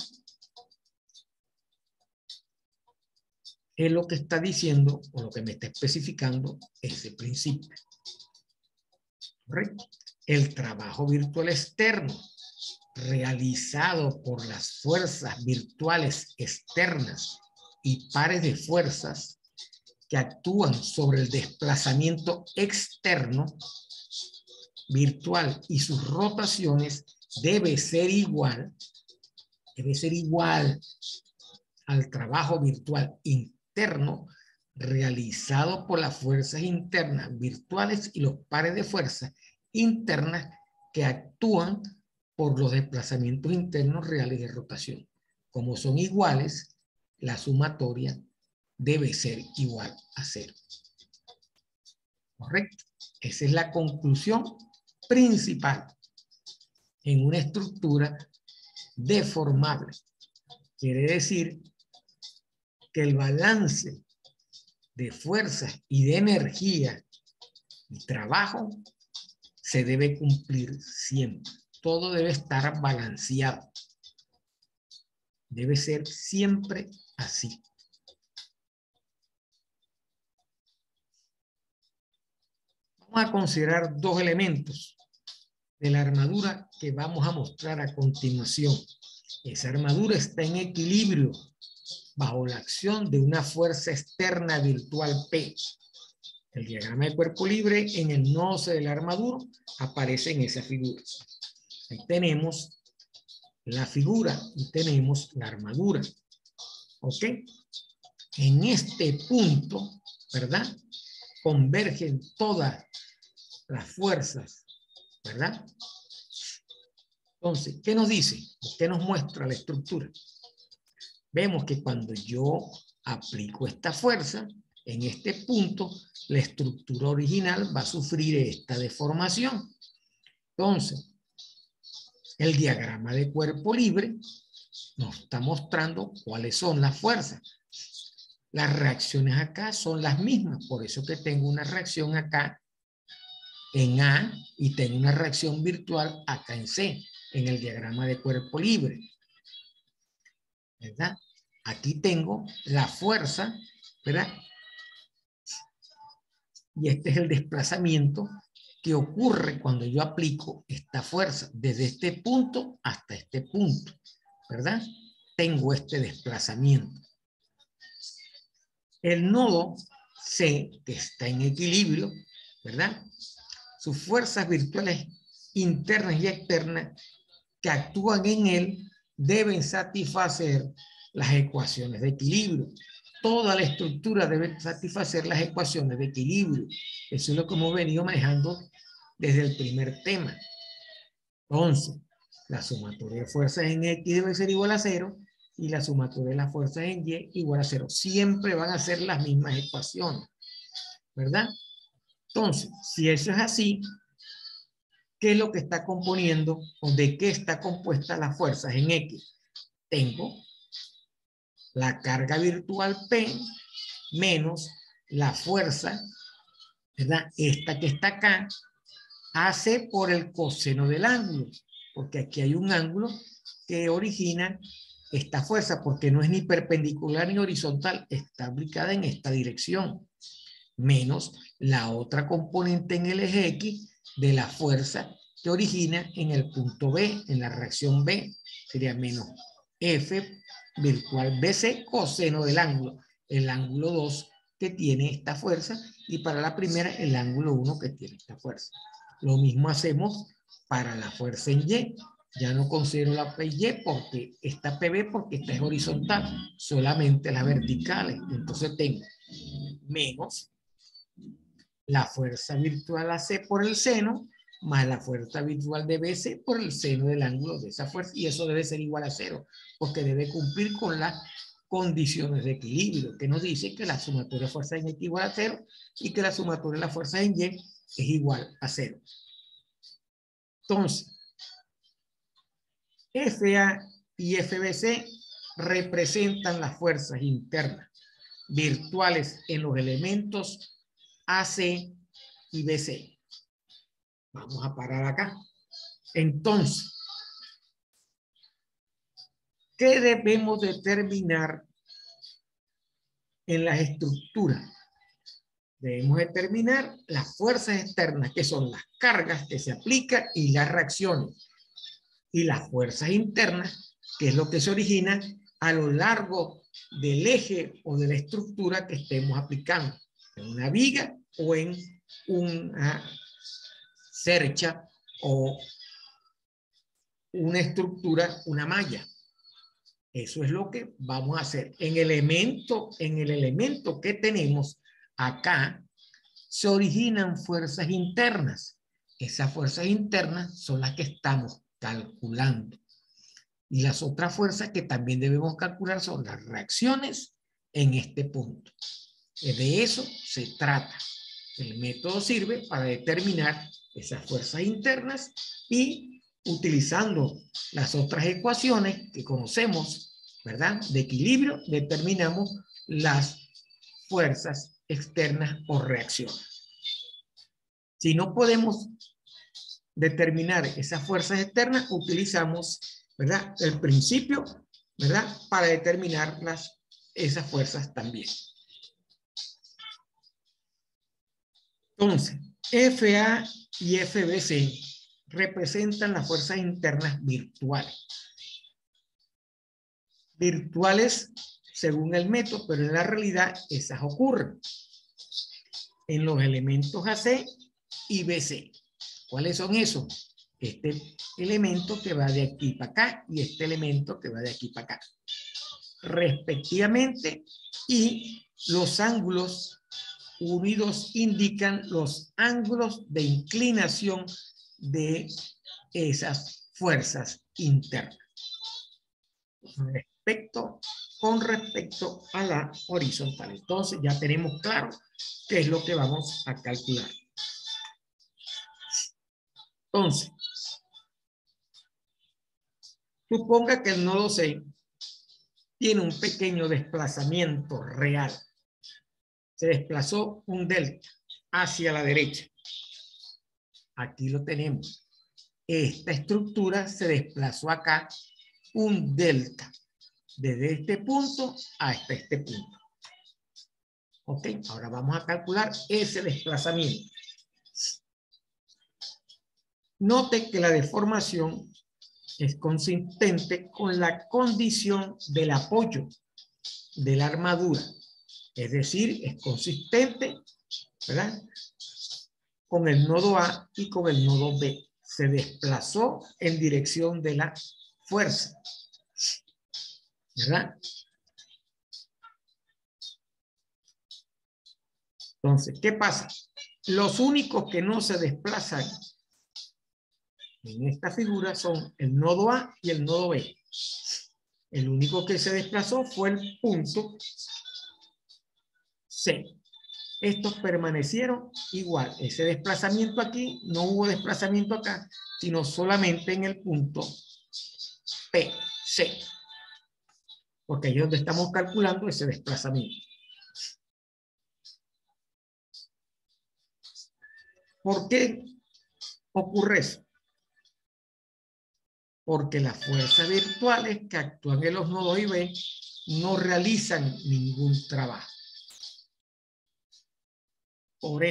Es lo que está diciendo o lo que me está especificando ese principio. ¿Correcto? El trabajo virtual externo realizado por las fuerzas virtuales externas y pares de fuerzas que actúan sobre el desplazamiento externo virtual y sus rotaciones debe ser igual al trabajo virtual interno realizado por las fuerzas internas virtuales y los pares de fuerzas internas que actúan por los desplazamientos internos reales de rotación. Como son iguales, la sumatoria debe ser igual a cero. ¿Correcto? Esa es la conclusión principal en una estructura deformable. Quiere decir que el balance de fuerzas y de energía y trabajo se debe cumplir siempre. Todo debe estar balanceado. Debe ser siempre así. Vamos a considerar dos elementos de la armadura que vamos a mostrar a continuación. Esa armadura está en equilibrio bajo la acción de una fuerza externa virtual P. El diagrama de cuerpo libre en el nodo C de la armadura aparece en esa figura. Ahí tenemos la figura y tenemos la armadura. ¿Ok? En este punto, ¿verdad? Convergen todas las fuerzas, ¿verdad? Entonces, ¿qué nos dice? ¿Qué nos muestra la estructura? Vemos que cuando yo aplico esta fuerza, en este punto, la estructura original va a sufrir esta deformación. Entonces, el diagrama de cuerpo libre nos está mostrando cuáles son las fuerzas. Las reacciones acá son las mismas, por eso que tengo una reacción acá en A y tengo una reacción virtual acá en C, en el diagrama de cuerpo libre. ¿Verdad? Aquí tengo la fuerza, ¿verdad? Y este es el desplazamiento que ocurre cuando yo aplico esta fuerza desde este punto hasta este punto, ¿verdad? Tengo este desplazamiento. El nodo C, que está en equilibrio, ¿verdad? Sus fuerzas virtuales internas y externas que actúan en él deben satisfacer las ecuaciones de equilibrio. Toda la estructura debe satisfacer las ecuaciones de equilibrio. Eso es lo que hemos venido manejando desde el primer tema. Entonces, la sumatoria de fuerzas en X debe ser igual a 0 y la sumatoria de las fuerzas en Y igual a 0. Siempre van a ser las mismas ecuaciones, ¿verdad? Entonces, si eso es así, ¿qué es lo que está componiendo o de qué está compuesta las fuerzas en X? Tengo la carga virtual P menos la fuerza ¿verdad? Esta que está acá, AC por el coseno del ángulo, porque aquí hay un ángulo que origina esta fuerza, porque no es ni perpendicular ni horizontal, está aplicada en esta dirección, menos la otra componente en el eje X de la fuerza que origina en el punto B, en la reacción B, sería menos F virtual BC coseno del ángulo, el ángulo 2 que tiene esta fuerza, y para la primera el ángulo 1 que tiene esta fuerza. Lo mismo hacemos para la fuerza en Y. Ya no considero la PY porque esta PB, porque esta es horizontal, solamente las verticales. Entonces tengo menos la fuerza virtual AC por el seno, más la fuerza virtual de BC por el seno del ángulo de esa fuerza, y eso debe ser igual a 0, porque debe cumplir con las condiciones de equilibrio, que nos dice que la sumatoria de fuerzas en X igual a 0 y que la sumatoria de las fuerzas en Y es igual a 0. Entonces, FA y FBC representan las fuerzas internas virtuales en los elementos AC y BC. Vamos a parar acá. Entonces, ¿qué debemos determinar en las estructuras? Debemos determinar las fuerzas externas, que son las cargas que se aplican y las reacciones. Y las fuerzas internas, que es lo que se origina a lo largo del eje o de la estructura que estemos aplicando, en una viga o en una cercha o una estructura, una malla. Eso es lo que vamos a hacer. En el elemento que tenemos acá, se originan fuerzas internas. Esas fuerzas internas son las que estamos calculando. Y las otras fuerzas que también debemos calcular son las reacciones en este punto. De eso se trata. El método sirve para determinar esas fuerzas internas y utilizando las otras ecuaciones que conocemos, ¿verdad? De equilibrio, determinamos las fuerzas externas o reacciones. Si no podemos determinar esas fuerzas externas, utilizamos, ¿verdad?, el principio, ¿verdad?, para determinar esas fuerzas también. Entonces, FA y FBC representan las fuerzas internas virtuales. Virtuales según el método, pero en la realidad esas ocurren en los elementos AC y BC. ¿Cuáles son esos? Este elemento que va de aquí para acá y este elemento que va de aquí para acá, respectivamente, y los ángulos unidos indican los ángulos de inclinación de esas fuerzas internas con respecto a la horizontal. Entonces ya tenemos claro qué es lo que vamos a calcular. Entonces, suponga que el nodo C tiene un pequeño desplazamiento real. Se desplazó un delta hacia la derecha. Aquí lo tenemos. Esta estructura se desplazó acá un delta desde este punto hasta este punto. Ok, ahora vamos a calcular ese desplazamiento. Note que la deformación es consistente con la condición del apoyo de la armadura. Es decir, es consistente, ¿verdad?, con el nodo A y con el nodo B. Se desplazó en dirección de la fuerza, ¿verdad? Entonces, ¿qué pasa? Los únicos que no se desplazan en esta figura son el nodo A y el nodo B. El único que se desplazó fue el punto C. Estos permanecieron igual. Ese desplazamiento aquí, no hubo desplazamiento acá, sino solamente en el punto P, C. Porque ahí es donde estamos calculando ese desplazamiento. ¿Por qué ocurre eso? Porque las fuerzas virtuales que actúan en los nodos IB no realizan ningún trabajo. Por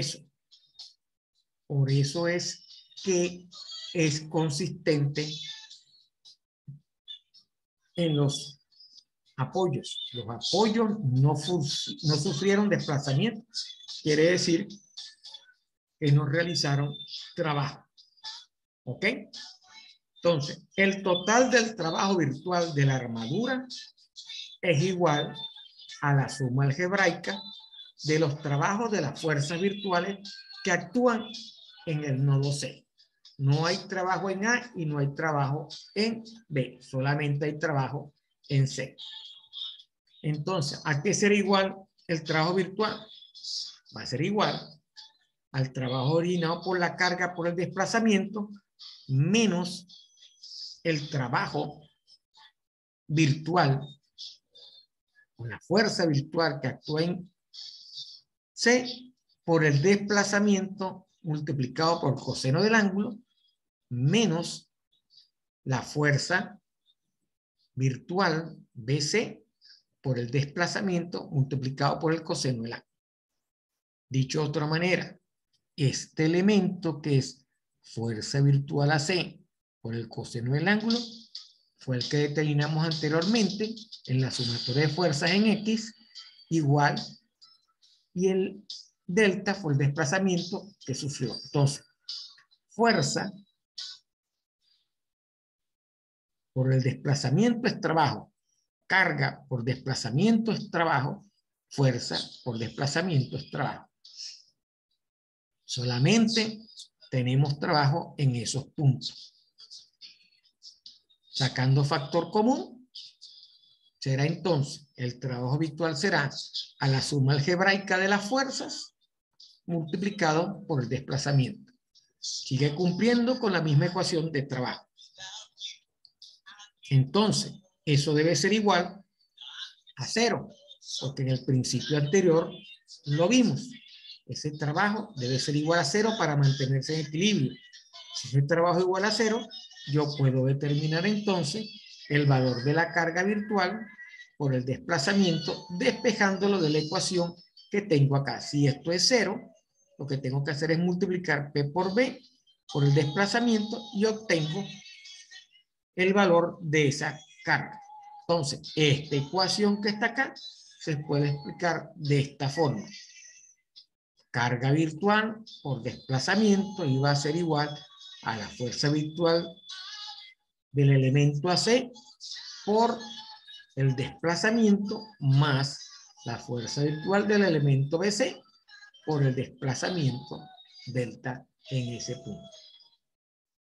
eso es que es consistente en los apoyos. Los apoyos no sufrieron desplazamiento. Quiere decir que no realizaron trabajo. ¿Ok? Entonces, el total del trabajo virtual de la armadura es igual a la suma algebraica de los trabajos de las fuerzas virtuales que actúan en el nodo C. No hay trabajo en A y no hay trabajo en B, solamente hay trabajo en C. Entonces, ¿a qué será igual el trabajo virtual? Va a ser igual al trabajo originado por la carga por el desplazamiento menos el trabajo virtual, con la fuerza virtual que actúa en C por el desplazamiento multiplicado por coseno del ángulo menos la fuerza virtual BC por el desplazamiento multiplicado por el coseno del ángulo. Dicho de otra manera, este elemento que es fuerza virtual AC por el coseno del ángulo fue el que determinamos anteriormente en la sumatoria de fuerzas en X igual, y el delta fue el desplazamiento que sufrió. Entonces, fuerza por el desplazamiento es trabajo, carga por desplazamiento es trabajo, fuerza por desplazamiento es trabajo. Solamente tenemos trabajo en esos puntos. Sacando factor común, será entonces, el trabajo virtual será a la suma algebraica de las fuerzas multiplicado por el desplazamiento. Sigue cumpliendo con la misma ecuación de trabajo. Entonces, eso debe ser igual a 0, porque en el principio anterior lo vimos. Ese trabajo debe ser igual a 0 para mantenerse en equilibrio. Si ese trabajo es igual a 0, yo puedo determinar entonces el valor de la carga virtual por el desplazamiento, despejándolo de la ecuación que tengo acá. Si esto es 0, lo que tengo que hacer es multiplicar P por B por el desplazamiento y obtengo el valor de esa carga. Entonces, esta ecuación que está acá se puede explicar de esta forma. Carga virtual por desplazamiento iba a ser igual a la fuerza virtual del elemento AC por el desplazamiento más la fuerza virtual del elemento BC por el desplazamiento delta en ese punto.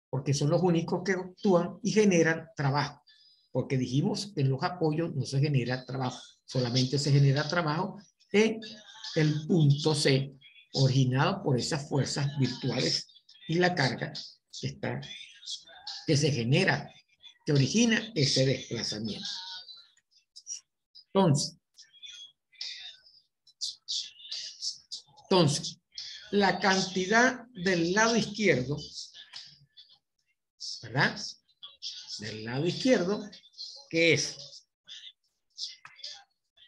Porque son los únicos que actúan y generan trabajo. Porque dijimos que en los apoyos no se genera trabajo, solamente se genera trabajo en el punto C, originado por esas fuerzas virtuales y la carga que se genera, que origina ese desplazamiento. Entonces, la cantidad del lado izquierdo, ¿verdad? Del lado izquierdo, que es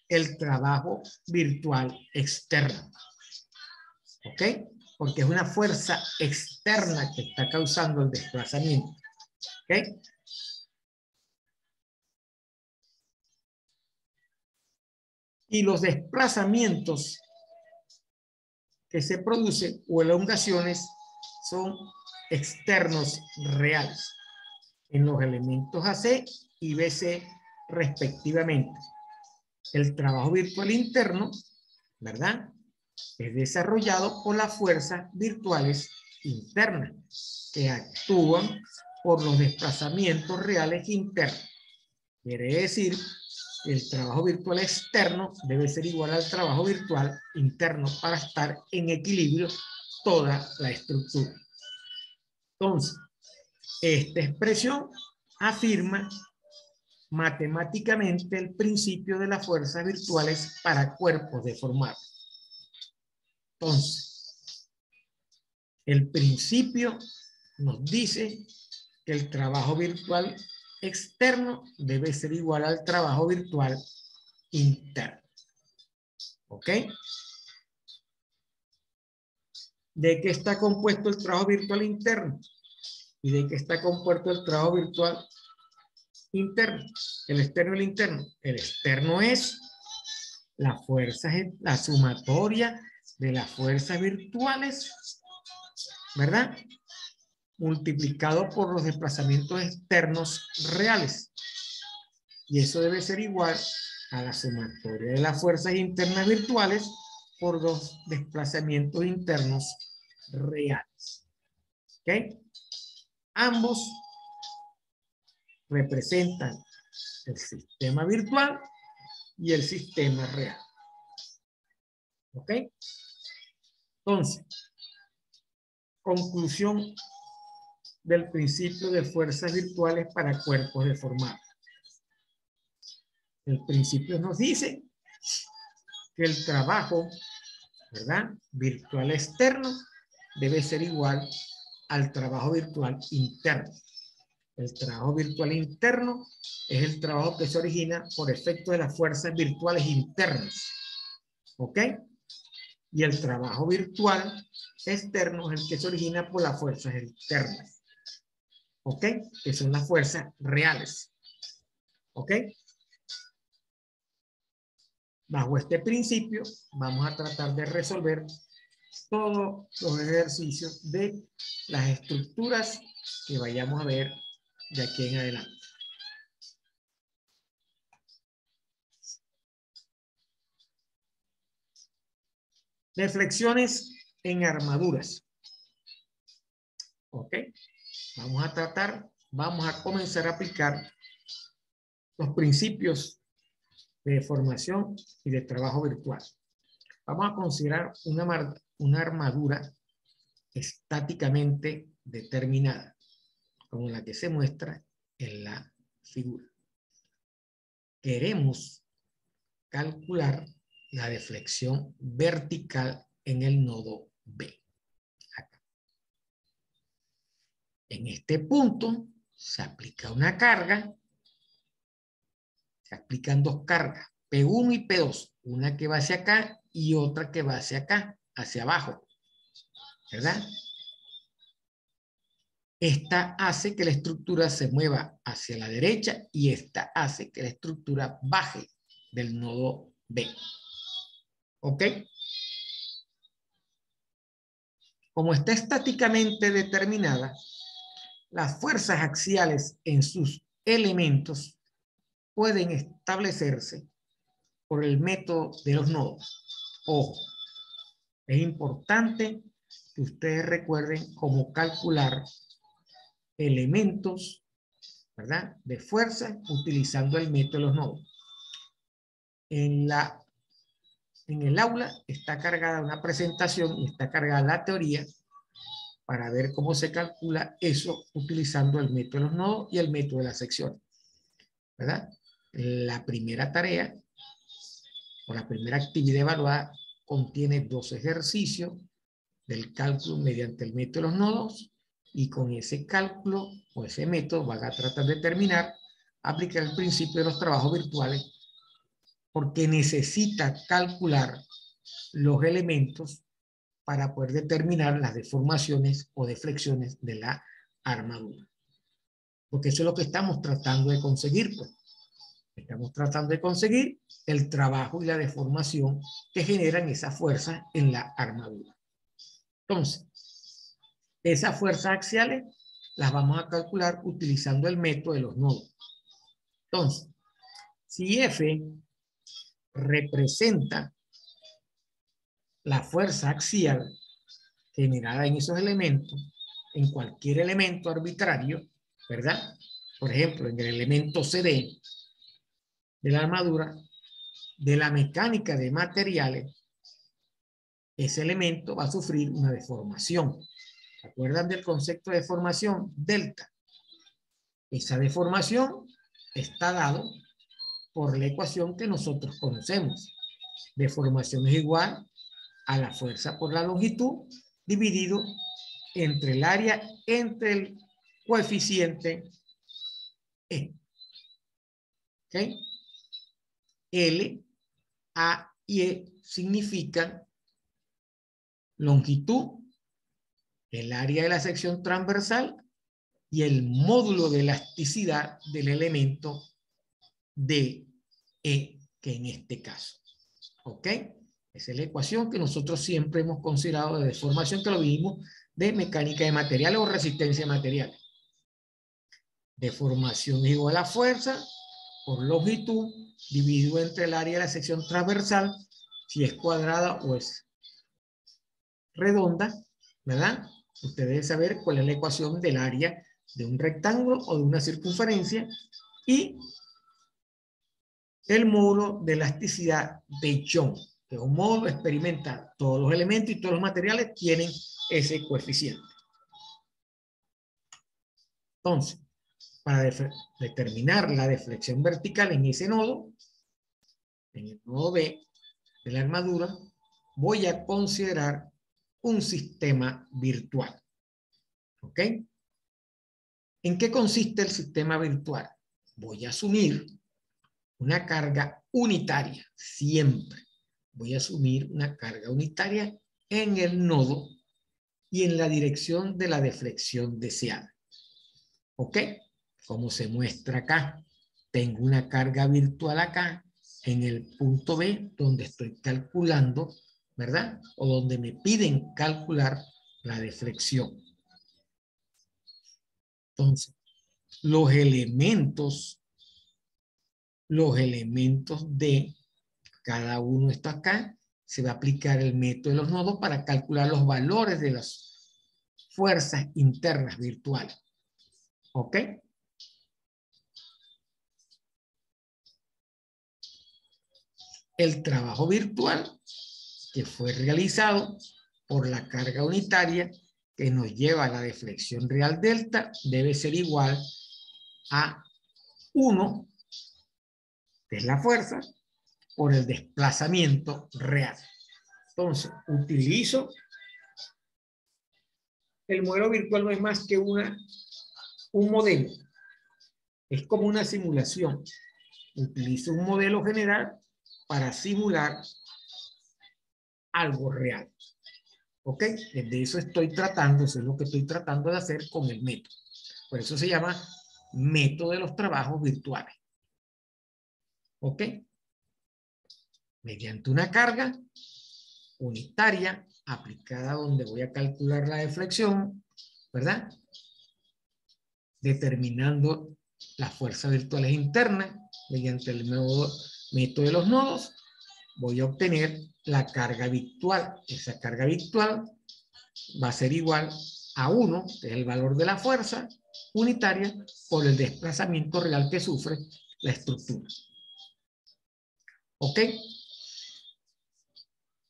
el trabajo virtual externo. ¿Ok? Porque es una fuerza externa que está causando el desplazamiento. ¿Ok? Y los desplazamientos que se producen o elongaciones son externos reales en los elementos AC y BC respectivamente. El trabajo virtual interno, ¿verdad?, es desarrollado por las fuerzas virtuales internas que actúan por los desplazamientos reales internos. Quiere decir que el trabajo virtual externo debe ser igual al trabajo virtual interno para estar en equilibrio toda la estructura. Entonces, esta expresión afirma matemáticamente el principio de las fuerzas virtuales para cuerpos deformados. Entonces, El principio nos dice que el trabajo virtual externo debe ser igual al trabajo virtual interno. ¿Ok? ¿De qué está compuesto el trabajo virtual interno? ¿Y de qué está compuesto el trabajo virtual interno? El externo y el interno. El externo es la fuerza, la sumatoria de las fuerzas virtuales, ¿verdad? Multiplicado por los desplazamientos externos reales. Y eso debe ser igual a la sumatoria de las fuerzas internas virtuales por los desplazamientos internos reales. ¿Ok? Ambos representan el sistema virtual y el sistema real. ¿Ok? Entonces, conclusión del principio de fuerzas virtuales para cuerpos deformados. El principio nos dice que el trabajo, ¿verdad?, virtual externo debe ser igual al trabajo virtual interno. El trabajo virtual interno es el trabajo que se origina por efecto de las fuerzas virtuales internas. ¿Ok? Y el trabajo virtual externo es el que se origina por las fuerzas externas. ¿Ok? Que son las fuerzas reales. ¿Ok? Bajo este principio, vamos a tratar de resolver todos los ejercicios de las estructuras que vayamos a ver de aquí en adelante. Reflexiones en armaduras. ¿Ok? Vamos a comenzar a aplicar los principios de formación y de trabajo virtual. Vamos a considerar una armadura estáticamente determinada, como la que se muestra en la figura. Queremos calcular la deflexión vertical en el nodo B. Acá. En este punto se aplica una carga, se aplican dos cargas, P1 y P2, una que va hacia acá y otra que va hacia acá, hacia abajo, ¿verdad? Esta hace que la estructura se mueva hacia la derecha y esta hace que la estructura baje del nodo B. ¿Ok? Como está estáticamente determinada, las fuerzas axiales en sus elementos pueden establecerse por el método de los nodos. Ojo, es importante que ustedes recuerden cómo calcular elementos, ¿verdad?, de fuerza utilizando el método de los nodos. En el aula está cargada una presentación y está cargada la teoría para ver cómo se calcula eso utilizando el método de los nodos y el método de la sección, ¿verdad? La primera tarea o la primera actividad evaluada contiene 2 ejercicios del cálculo mediante el método de los nodos y con ese cálculo o ese método van a tratar de determinar, aplicar el principio de los trabajos virtuales porque necesita calcular los elementos para poder determinar las deformaciones o deflexiones de la armadura. Porque eso es lo que estamos tratando de conseguir, pues. Estamos tratando de conseguir el trabajo y la deformación que generan esas fuerzas en la armadura. Entonces, esas fuerzas axiales las vamos a calcular utilizando el método de los nodos. Entonces, si F representa la fuerza axial generada en esos elementos, en cualquier elemento arbitrario, ¿verdad? Por ejemplo, en el elemento CD de la armadura, de la mecánica de materiales, ese elemento va a sufrir una deformación. ¿Se acuerdan del concepto de deformación? Delta. Esa deformación está dado por la ecuación que nosotros conocemos. Deformación es igual a la fuerza por la longitud dividido entre el área, entre el coeficiente E. ¿Ok? L, A y E significan longitud, el área de la sección transversal y el módulo de elasticidad del elemento de E, que en este caso. ¿Ok? Esa es la ecuación que nosotros siempre hemos considerado de deformación, que lo vimos de mecánica de materiales o resistencia de materiales. Deformación es igual a fuerza por longitud dividido entre el área de la sección transversal, si es cuadrada o es redonda, ¿verdad? Usted debe saber cuál es la ecuación del área de un rectángulo o de una circunferencia y el módulo de elasticidad de Young, que es un módulo experimental. Todos los elementos y todos los materiales tienen ese coeficiente. Entonces, para determinar la deflexión vertical en ese nodo, en el nodo B de la armadura, voy a considerar un sistema virtual. ¿Ok? ¿En qué consiste el sistema virtual? Voy a asumir una carga unitaria, siempre. Voy a asumir una carga unitaria en el nodo y en la dirección de la deflexión deseada. ¿Ok? Como se muestra acá, tengo una carga virtual acá en el punto B, donde estoy calculando, ¿verdad? O donde me piden calcular la deflexión. Entonces, los elementos de cada uno está acá, se va a aplicar el método de los nodos para calcular los valores de las fuerzas internas virtuales. ¿Ok? El trabajo virtual que fue realizado por la carga unitaria que nos lleva a la deflexión real delta debe ser igual a 1, que es la fuerza, por el desplazamiento real. Entonces, utilizo el modelo virtual, no es más que un modelo. Es como una simulación. Utilizo un modelo general para simular algo real. ¿Ok? De eso estoy tratando, eso es lo que estoy tratando de hacer con el método. Por eso se llama método de los trabajos virtuales. ¿Ok? Mediante una carga unitaria aplicada donde voy a calcular la deflexión, ¿verdad? Determinando las fuerzas virtuales internas mediante el método de los nodos, voy a obtener la carga virtual. Esa carga virtual va a ser igual a 1, que es el valor de la fuerza unitaria, por el desplazamiento real que sufre la estructura. ¿Ok?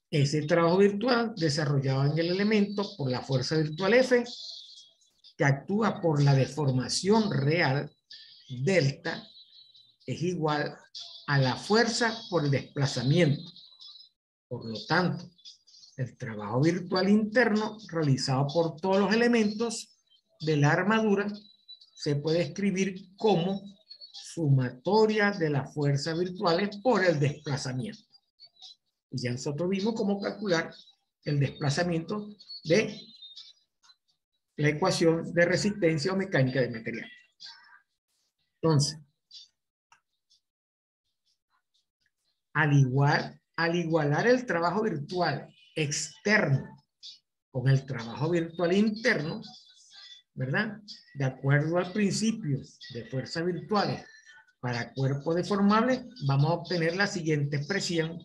Ese trabajo virtual desarrollado en el elemento por la fuerza virtual F, que actúa por la deformación real delta, es igual a la fuerza por el desplazamiento. Por lo tanto, el trabajo virtual interno realizado por todos los elementos de la armadura se puede escribir como sumatoria de las fuerzas virtuales por el desplazamiento. Y ya nosotros vimos cómo calcular el desplazamiento de la ecuación de resistencia o mecánica de material. Entonces, al igualar el trabajo virtual externo con el trabajo virtual interno, ¿verdad? De acuerdo al principio de fuerzas virtuales para cuerpos deformables, vamos a obtener la siguiente expresión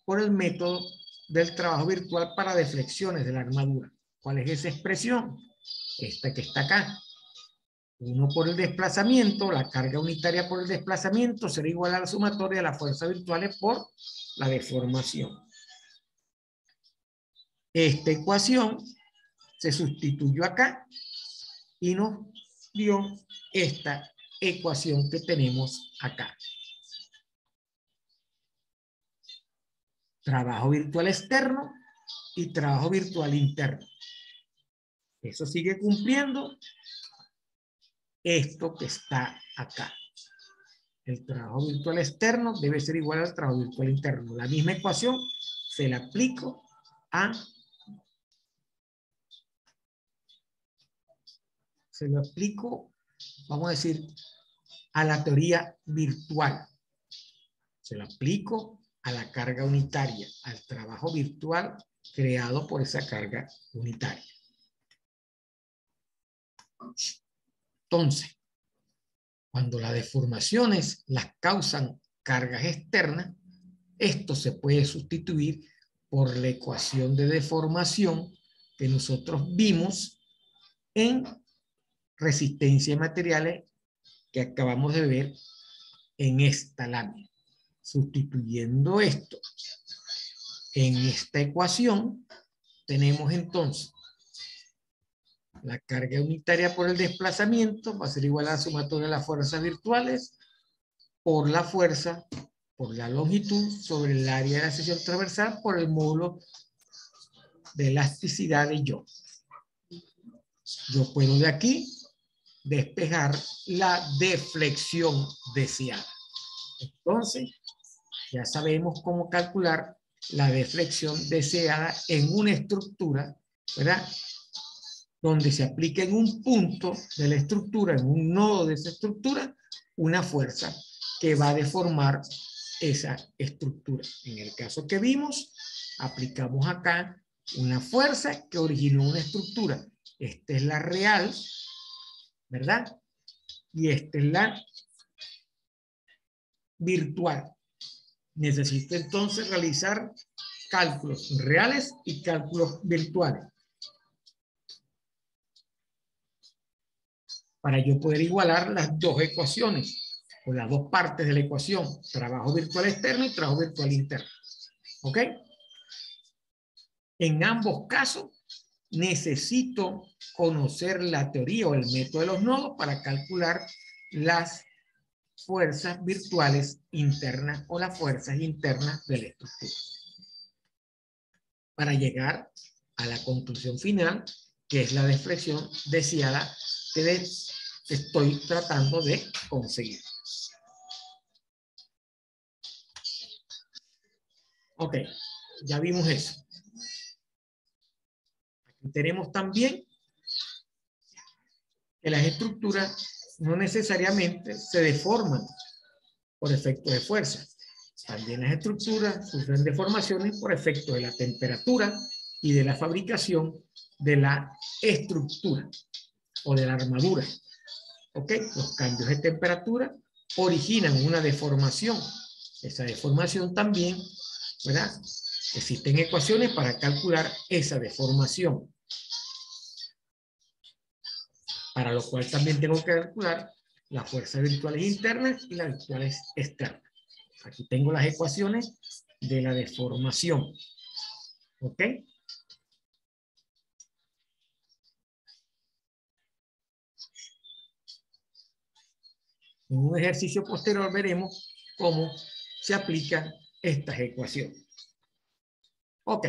por el método del trabajo virtual para deflexiones de la armadura. ¿Cuál es esa expresión? Esta que está acá. 1 por el desplazamiento, la carga unitaria por el desplazamiento será igual a la sumatoria de las fuerzas virtuales por la deformación. Esta ecuación se sustituyó acá y nos dio esta ecuación que tenemos acá. Trabajo virtual externo y trabajo virtual interno. Eso sigue cumpliendo esto que está acá. El trabajo virtual externo debe ser igual al trabajo virtual interno. La misma ecuación se la aplico a... Se lo aplico, vamos a decir, a la teoría virtual. Se lo aplico a la carga unitaria, al trabajo virtual creado por esa carga unitaria. Entonces, cuando las deformaciones las causan cargas externas, esto se puede sustituir por la ecuación de deformación que nosotros vimos en resistencia de materiales que acabamos de ver en esta lámina. Sustituyendo esto en esta ecuación, tenemos entonces la carga unitaria por el desplazamiento va a ser igual a la sumatoria de las fuerzas virtuales por la fuerza, por la longitud sobre el área de la sección transversal por el módulo de elasticidad de Young. Yo puedo de aquí despejar la deflexión deseada. Entonces, ya sabemos cómo calcular la deflexión deseada en una estructura, ¿verdad? Donde se aplica en un punto de la estructura, en un nodo de esa estructura, una fuerza que va a deformar esa estructura. En el caso que vimos, aplicamos acá una fuerza que originó una estructura. Esta es la real, ¿verdad? Y esta es la virtual. Necesito entonces realizar cálculos reales y cálculos virtuales para yo poder igualar las dos ecuaciones o las dos partes de la ecuación, trabajo virtual externo y trabajo virtual interno. ¿Ok? En ambos casos necesito conocer la teoría o el método de los nodos para calcular las fuerzas virtuales internas o las fuerzas internas de la estructura. Para llegar a la conclusión final, que es la deflexión deseada que estoy tratando de conseguir. Ok, ya vimos eso. Aquí tenemos también que las estructuras no necesariamente se deforman por efecto de fuerza. También las estructuras sufren deformaciones por efecto de la temperatura y de la fabricación de la estructura o de la armadura. ¿Ok? Los cambios de temperatura originan una deformación. Esa deformación también, ¿verdad? Existen ecuaciones para calcular esa deformación. Para lo cual también tengo que calcular las fuerzas virtuales internas y las virtuales externas. Aquí tengo las ecuaciones de la deformación. ¿Ok? En un ejercicio posterior veremos cómo se aplican estas ecuaciones. Ok.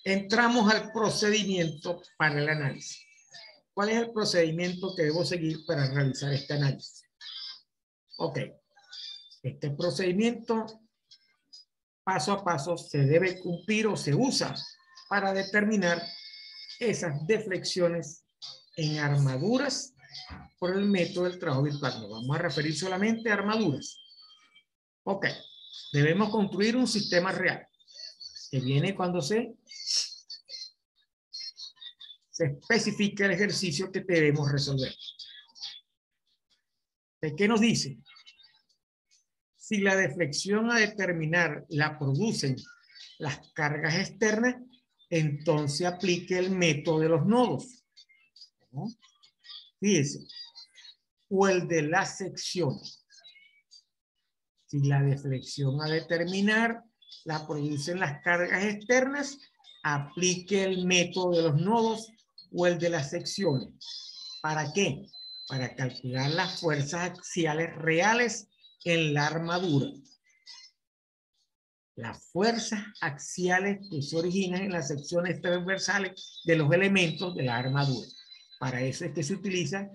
Entramos al procedimiento para el análisis. ¿Cuál es el procedimiento que debo seguir para realizar este análisis? Ok. Este procedimiento paso a paso se debe cumplir o se usa para determinar esas deflexiones en armaduras por el método del trabajo virtual. Nos vamos a referir solamente a armaduras. Ok, debemos construir un sistema real que viene cuando se especifica el ejercicio que debemos resolver. ¿Qué nos dice? Si la deflexión a determinar la producen las cargas externas, entonces aplique el método de los nodos. ¿No? Fíjense. O el de las secciones. Si la deflexión a determinar la producen las cargas externas, aplique el método de los nodos o el de las secciones. ¿Para qué? Para calcular las fuerzas axiales reales en la armadura. las fuerzas axiales que se originan en las secciones transversales de los elementos de la armadura. Para eso es que se utiliza,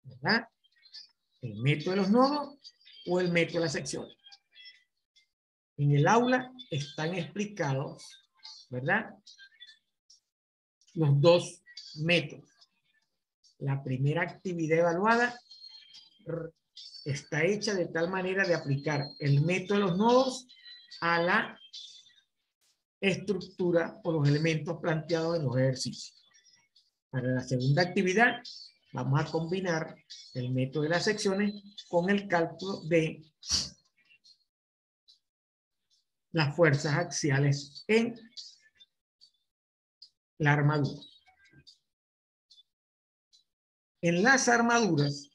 ¿verdad?, el método de los nodos o el método de las secciones. En el aula están explicados, ¿verdad?, los dos métodos. La primera actividad evaluada está hecha de tal manera de aplicar el método de los nodos a la estructura o los elementos planteados en los ejercicios. Para la segunda actividad vamos a combinar el método de las secciones con el cálculo de las fuerzas axiales en la armadura. En las armaduras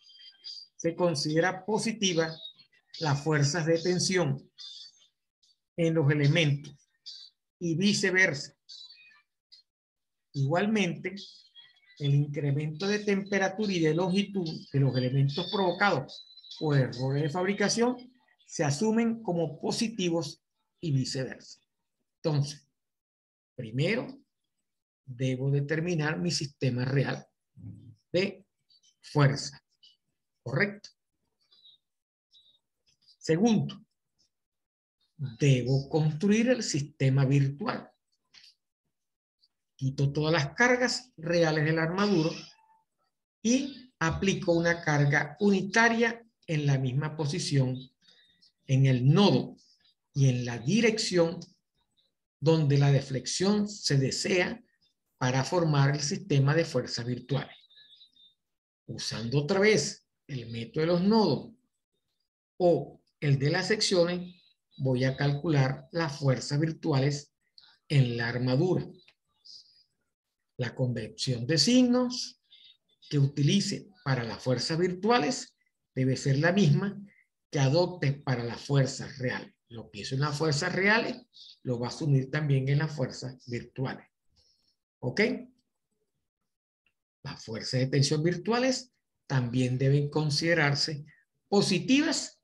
se considera positiva las fuerzas de tensión en los elementos y viceversa. Igualmente, el incremento de temperatura y de longitud de los elementos provocados por errores de fabricación se asumen como positivos y viceversa. Entonces, primero debo determinar mi sistema real de fuerza, ¿correcto? Segundo, debo construir el sistema virtual. Quito todas las cargas reales de la armadura y aplico una carga unitaria en la misma posición, en el nodo y en la dirección donde la deflexión se desea para formar el sistema de fuerzas virtuales. Usando otra vez el método de los nodos o el de las secciones, voy a calcular las fuerzas virtuales en la armadura. La convención de signos que utilice para las fuerzas virtuales debe ser la misma que adopte para las fuerzas reales. Lo que hizo en las fuerzas reales lo va a asumir también en las fuerzas virtuales. ¿Ok? Las fuerzas de tensión virtuales también deben considerarse positivas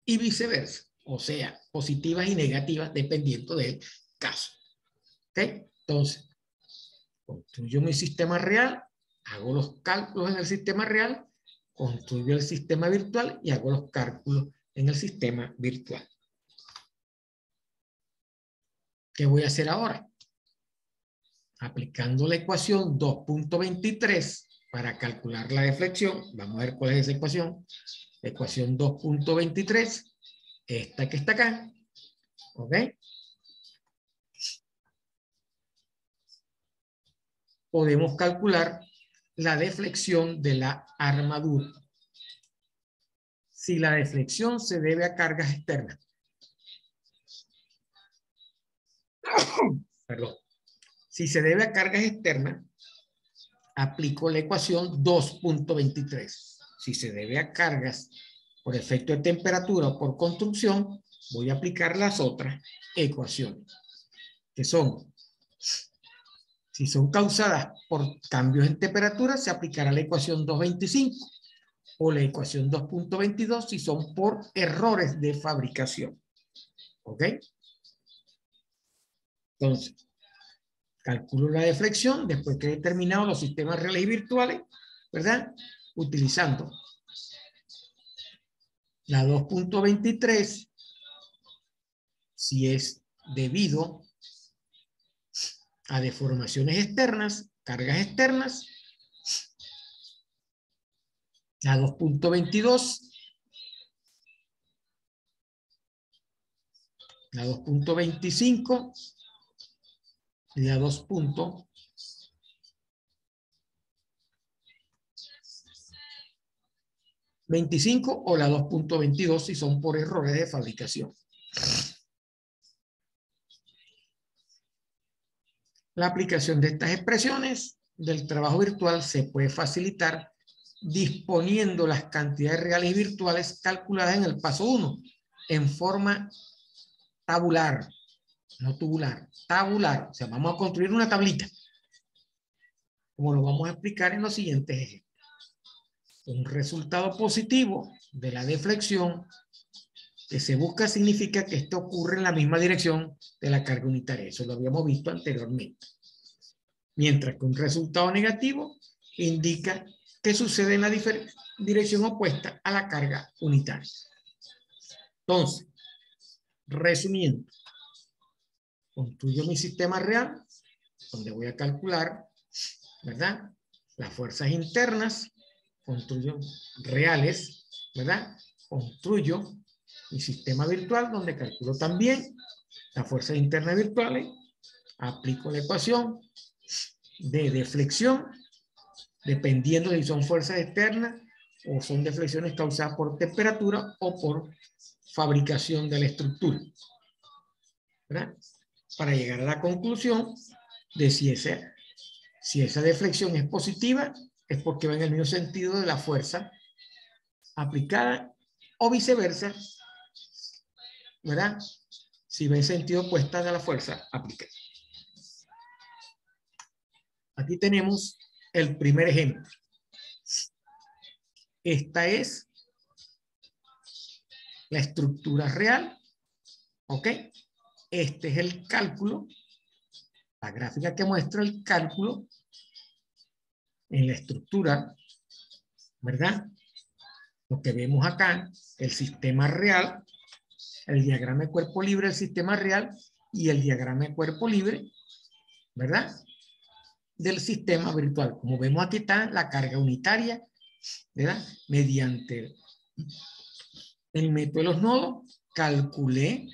y viceversa. O sea, positivas y negativas dependiendo del caso. ¿Ok? Entonces, construyo mi sistema real, hago los cálculos en el sistema real, construyo el sistema virtual y hago los cálculos en el sistema virtual. ¿Qué voy a hacer ahora? Aplicando la ecuación 2.23 para calcular la deflexión. Vamos a ver cuál es esa ecuación. La ecuación 2.23, esta que está acá. ¿Ok? Podemos calcular la deflexión de la armadura. Si la deflexión se debe a cargas externas. Perdón. Si se debe a cargas externas, aplico la ecuación 2.23. Si se debe a cargas por efecto de temperatura o por construcción, voy a aplicar las otras ecuaciones, que son, si son causadas por cambios en temperatura, se aplicará la ecuación 2.25 o la ecuación 2.22 si son por errores de fabricación. ¿Ok? Entonces, calculo la deflexión después que he determinado los sistemas reales y virtuales, ¿verdad? Utilizando la 2.23, si es debido a deformaciones externas, cargas externas, la 2.22, la 2.25 y la 2.25 o la 2.22 si son por errores de fabricación. La aplicación de estas expresiones del trabajo virtual se puede facilitar disponiendo las cantidades reales y virtuales calculadas en el paso 1 en forma tabular, no tubular, tabular. O sea, vamos a construir una tablita, como lo vamos a explicar en los siguientes ejemplos. Un resultado positivo de la deflexión que se busca significa que esto ocurre en la misma dirección de la carga unitaria. Eso lo habíamos visto anteriormente. Mientras que un resultado negativo indica que sucede en la dirección opuesta a la carga unitaria. Entonces, resumiendo, construyo mi sistema real, donde voy a calcular, ¿verdad?, las fuerzas internas, construyo reales, ¿verdad? Construyo mi sistema virtual, donde calculo también las fuerzas internas virtuales, aplico la ecuación de deflexión, dependiendo de si son fuerzas externas o son deflexiones causadas por temperatura o por fabricación de la estructura, ¿verdad? Para llegar a la conclusión de si esa deflexión es positiva, es porque va en el mismo sentido de la fuerza aplicada, o viceversa, ¿verdad? Si va en sentido opuesto de la fuerza aplicada. Aquí tenemos el primer ejemplo. Esta es la estructura real, ¿ok? Este es el cálculo, la gráfica que muestra el cálculo en la estructura, ¿verdad? Lo que vemos acá, el sistema real, el diagrama de cuerpo libre del sistema real y el diagrama de cuerpo libre, ¿verdad?, del sistema virtual. Como vemos aquí está la carga unitaria, ¿verdad? Mediante el método de los nodos, calculé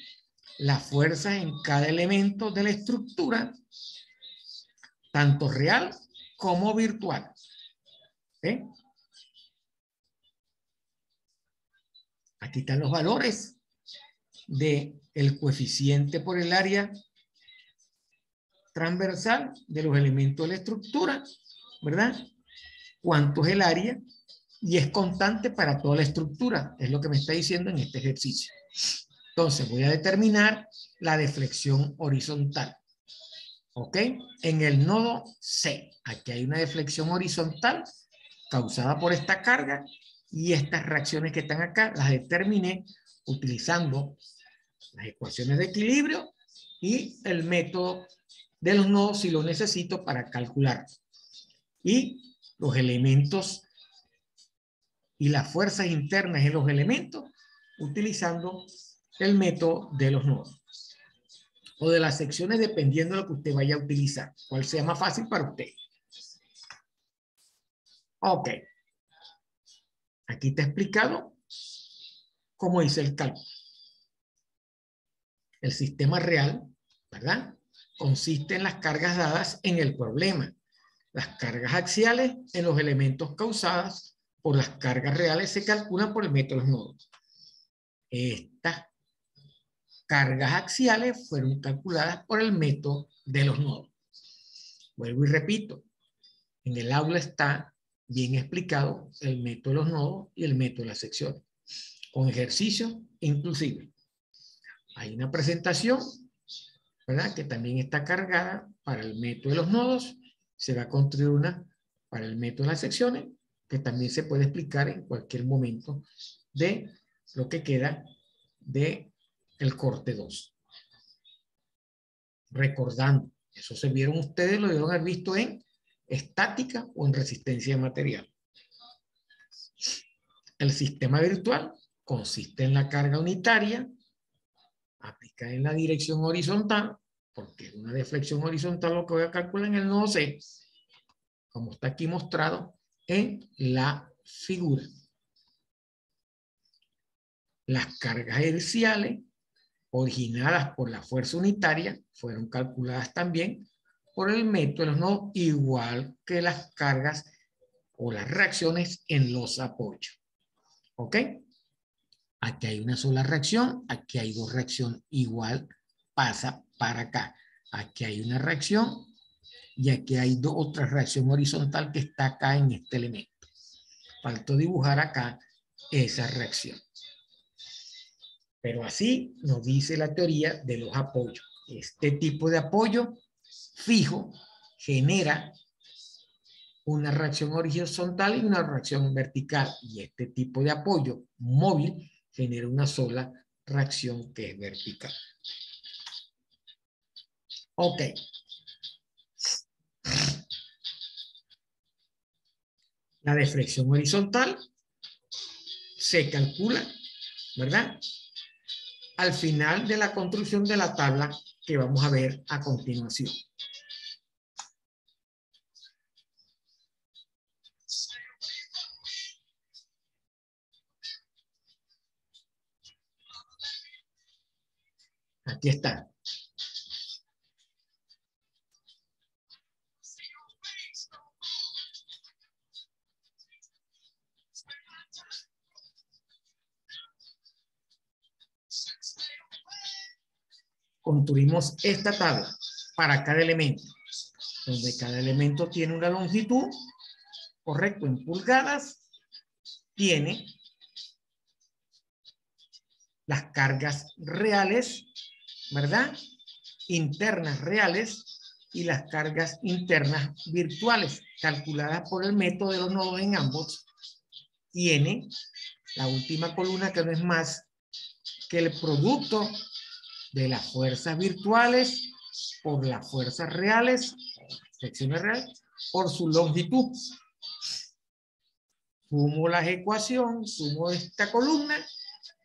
las fuerzas en cada elemento de la estructura, tanto real como virtual. ¿Okay? Aquí están los valores del coeficiente por el área transversal de los elementos de la estructura, ¿verdad? ¿Cuánto es el área? Y es constante para toda la estructura, es lo que me está diciendo en este ejercicio. Entonces voy a determinar la deflexión horizontal. ¿Ok? En el nodo C, aquí hay una deflexión horizontal causada por esta carga y estas reacciones que están acá las determiné utilizando las ecuaciones de equilibrio y el método de los nodos si lo necesito para calcular. Y los elementos y las fuerzas internas en los elementos utilizando el método de los nodos o de las secciones dependiendo de lo que usted vaya a utilizar, cuál sea más fácil para usted. Ok, aquí está explicado cómo hice el cálculo. El sistema real, ¿verdad?, consiste en las cargas dadas en el problema, las cargas axiales en los elementos causadas por las cargas reales se calculan por el método de los nodos. Estas cargas axiales fueron calculadas por el método de los nodos. Vuelvo y repito, en el aula está bien explicado el método de los nodos y el método de las secciones, con ejercicios inclusive. Hay una presentación, ¿verdad?, que también está cargada para el método de los nodos. Se va a construir una para el método de las secciones, que también se puede explicar en cualquier momento de lo que queda de el corte 2. Recordando, eso se vieron ustedes, lo debieron haber visto en estática o en resistencia de material. El sistema virtual consiste en la carga unitaria aplicada en la dirección horizontal, porque es una deflexión horizontal lo que voy a calcular en el nodo C, como está aquí mostrado en la figura. Las cargas axiales originadas por la fuerza unitaria fueron calculadas también por el método de los nodos, igual que las cargas o las reacciones en los apoyos. ¿Ok? Aquí hay una sola reacción, aquí hay dos reacciones, igual pasa para acá. Aquí hay una reacción y aquí hay otra reacción horizontal que está acá en este elemento. Faltó dibujar acá esa reacción. Pero así nos dice la teoría de los apoyos. Este tipo de apoyo fijo genera una reacción horizontal y una reacción vertical. Y este tipo de apoyo móvil genera una sola reacción que es vertical. Ok. La deflexión horizontal se calcula, ¿verdad? Al final de la construcción de la tabla que vamos a ver a continuación. Aquí está. Construimos esta tabla para cada elemento, donde cada elemento tiene una longitud, correcto, en pulgadas, tiene las cargas reales, ¿verdad? Internas reales y las cargas internas virtuales, calculadas por el método de los nodos en ambos. Tiene la última columna, que no es más que el producto de las fuerzas virtuales por las fuerzas reales, secciones reales, por su longitud. Sumo las ecuaciones, sumo esta columna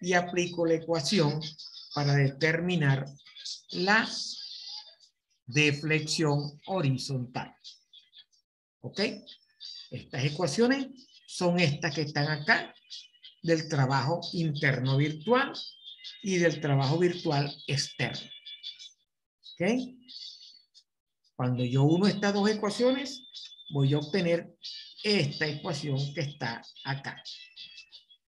y aplico la ecuación para determinar la deflexión horizontal. ¿Ok? Estas ecuaciones son estas que están acá, del trabajo interno virtual y del trabajo virtual externo. ¿Ok? Cuando yo uno estas dos ecuaciones, voy a obtener esta ecuación que está acá.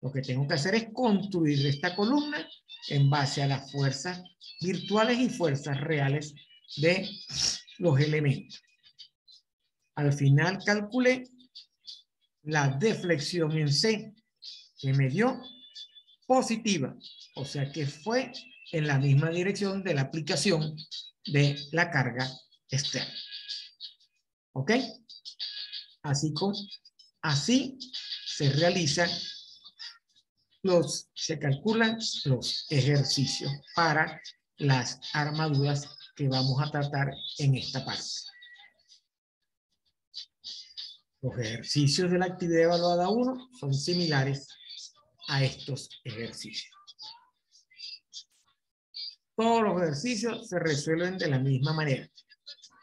Lo que tengo que hacer es construir esta columna en base a las fuerzas virtuales y fuerzas reales de los elementos. Al final calculé la deflexión en C, que me dio positiva, o sea que fue en la misma dirección de la aplicación de la carga externa. ¿Ok? Así se realizan se calculan los ejercicios para las armaduras que vamos a tratar en esta parte. Los ejercicios de la actividad evaluada 1 son similares a estos ejercicios. Todos los ejercicios se resuelven de la misma manera,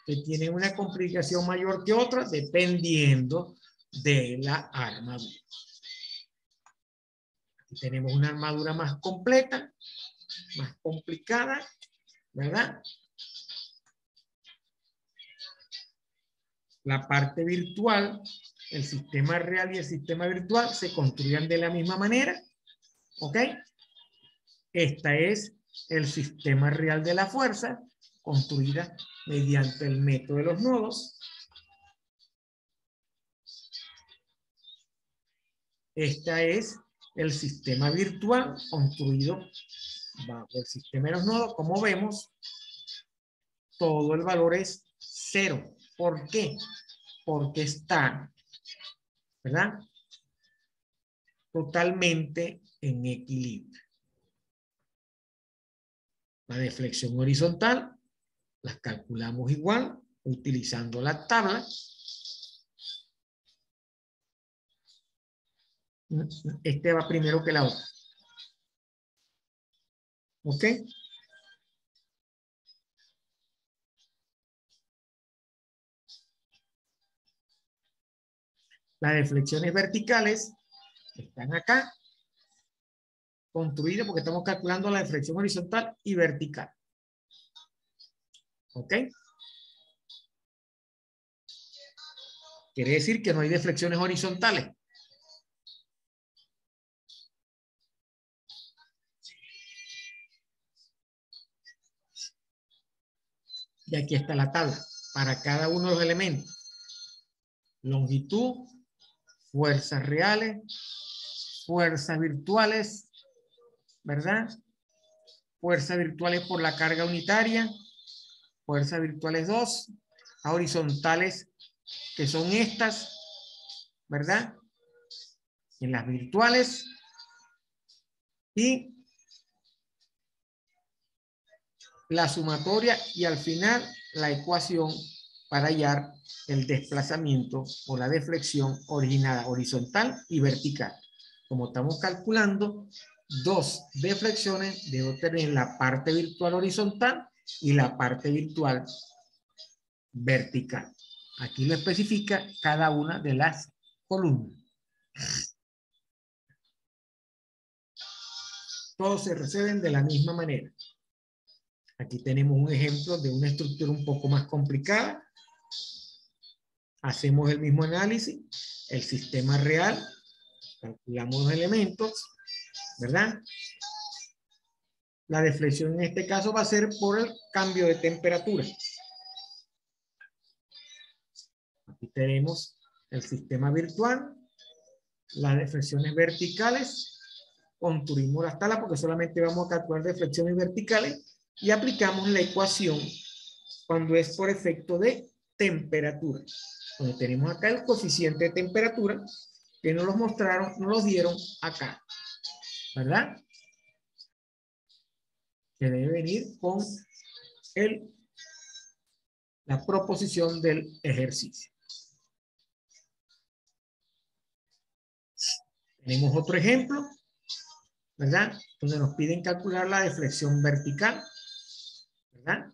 que tienen una complicación mayor que otra dependiendo de la armadura. Aquí tenemos una armadura más completa, más complicada, ¿verdad? La parte virtual, el sistema real y el sistema virtual se construyen de la misma manera, ¿ok? Esta es el sistema real de la fuerza, construida mediante el método de los nodos. Esta es el sistema virtual construido bajo el sistema de los nodos. Como vemos, todo el valor es 0. ¿Por qué? Porque está, ¿verdad?, totalmente en equilibrio. La deflexión horizontal las calculamos igual utilizando la tabla. Este va primero que la otra. ¿Ok? Las deflexiones verticales están acá, construidas porque estamos calculando la deflexión horizontal y vertical. ¿Ok? Quiere decir que no hay deflexiones horizontales. Y aquí está la tabla para cada uno de los elementos. Longitud, fuerzas reales, fuerzas virtuales, ¿verdad? Fuerzas virtuales por la carga unitaria, fuerzas virtuales 2, a horizontales, que son estas, ¿verdad? En las virtuales, y la sumatoria y al final la ecuación para hallar el desplazamiento o la deflexión originada horizontal y vertical. Como estamos calculando dos deflexiones, debo tener la parte virtual horizontal y la parte virtual vertical. Aquí lo especifica cada una de las columnas. Todos se resuelven de la misma manera. Aquí tenemos un ejemplo de una estructura un poco más complicada. Hacemos el mismo análisis, el sistema real, calculamos los elementos, ¿verdad? La deflexión en este caso va a ser por el cambio de temperatura. Aquí tenemos el sistema virtual, las deflexiones verticales, construimos las tablas porque solamente vamos a calcular deflexiones verticales y aplicamos la ecuación cuando es por efecto de temperatura. Donde tenemos acá el coeficiente de temperatura que nos los mostraron, nos los dieron acá, ¿verdad? Que debe venir con la proposición del ejercicio. Tenemos otro ejemplo, ¿verdad? Donde nos piden calcular la deflexión vertical, ¿verdad?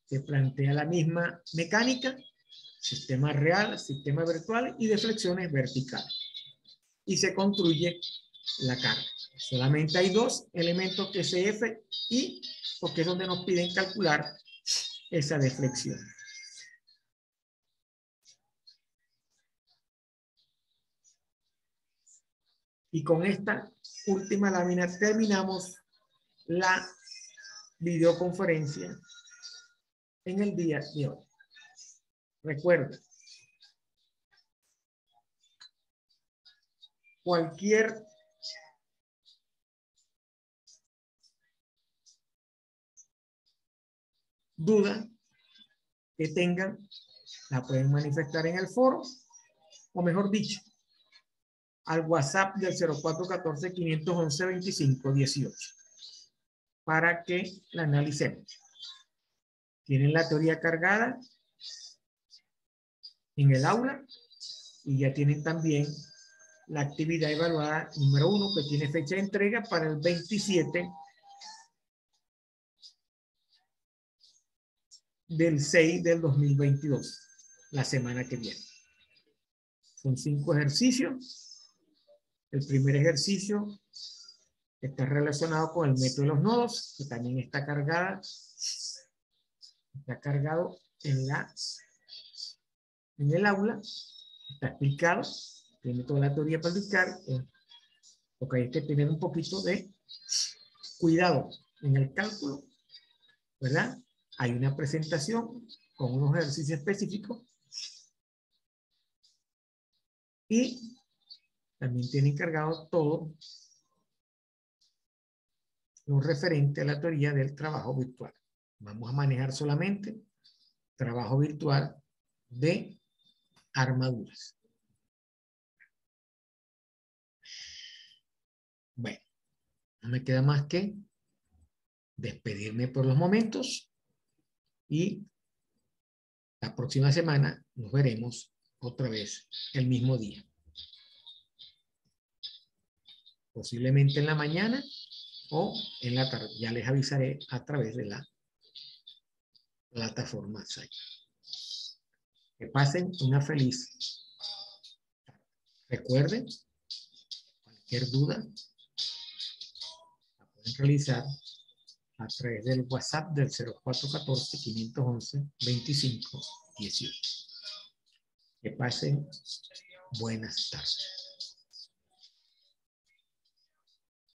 Se plantea la misma mecánica, sistema real, sistema virtual y deflexiones verticales. Y se construye la carga. Solamente hay dos elementos que es F y porque es donde nos piden calcular esa deflexión. Y con esta última lámina terminamos la videoconferencia en el día de hoy. Recuerda, cualquier duda que tengan, la pueden manifestar en el foro, o mejor dicho, al WhatsApp del 0414-511-2518 para que la analicemos. Tienen la teoría cargada en el aula y ya tienen también la actividad evaluada número 1 que tiene fecha de entrega para el 27 del 6 del 2022, la semana que viene. Son 5 ejercicios. El primer ejercicio está relacionado con el método de los nodos, que también está cargado en el aula, está explicado, tiene toda la teoría para explicar, porque hay que tener un poquito de cuidado en el cálculo, ¿verdad? Hay una presentación con unos ejercicios específicos y también tiene encargado todo lo referente a la teoría del trabajo virtual. Vamos a manejar solamente trabajo virtual de armaduras. Bueno, no me queda más que despedirme por los momentos y la próxima semana nos veremos otra vez el mismo día. Posiblemente en la mañana o en la tarde. Ya les avisaré a través de la plataforma Skype. Que pasen una feliz tarde. Recuerden, cualquier duda la pueden realizar a través del WhatsApp del 0414-511-2518. Que pasen buenas tardes.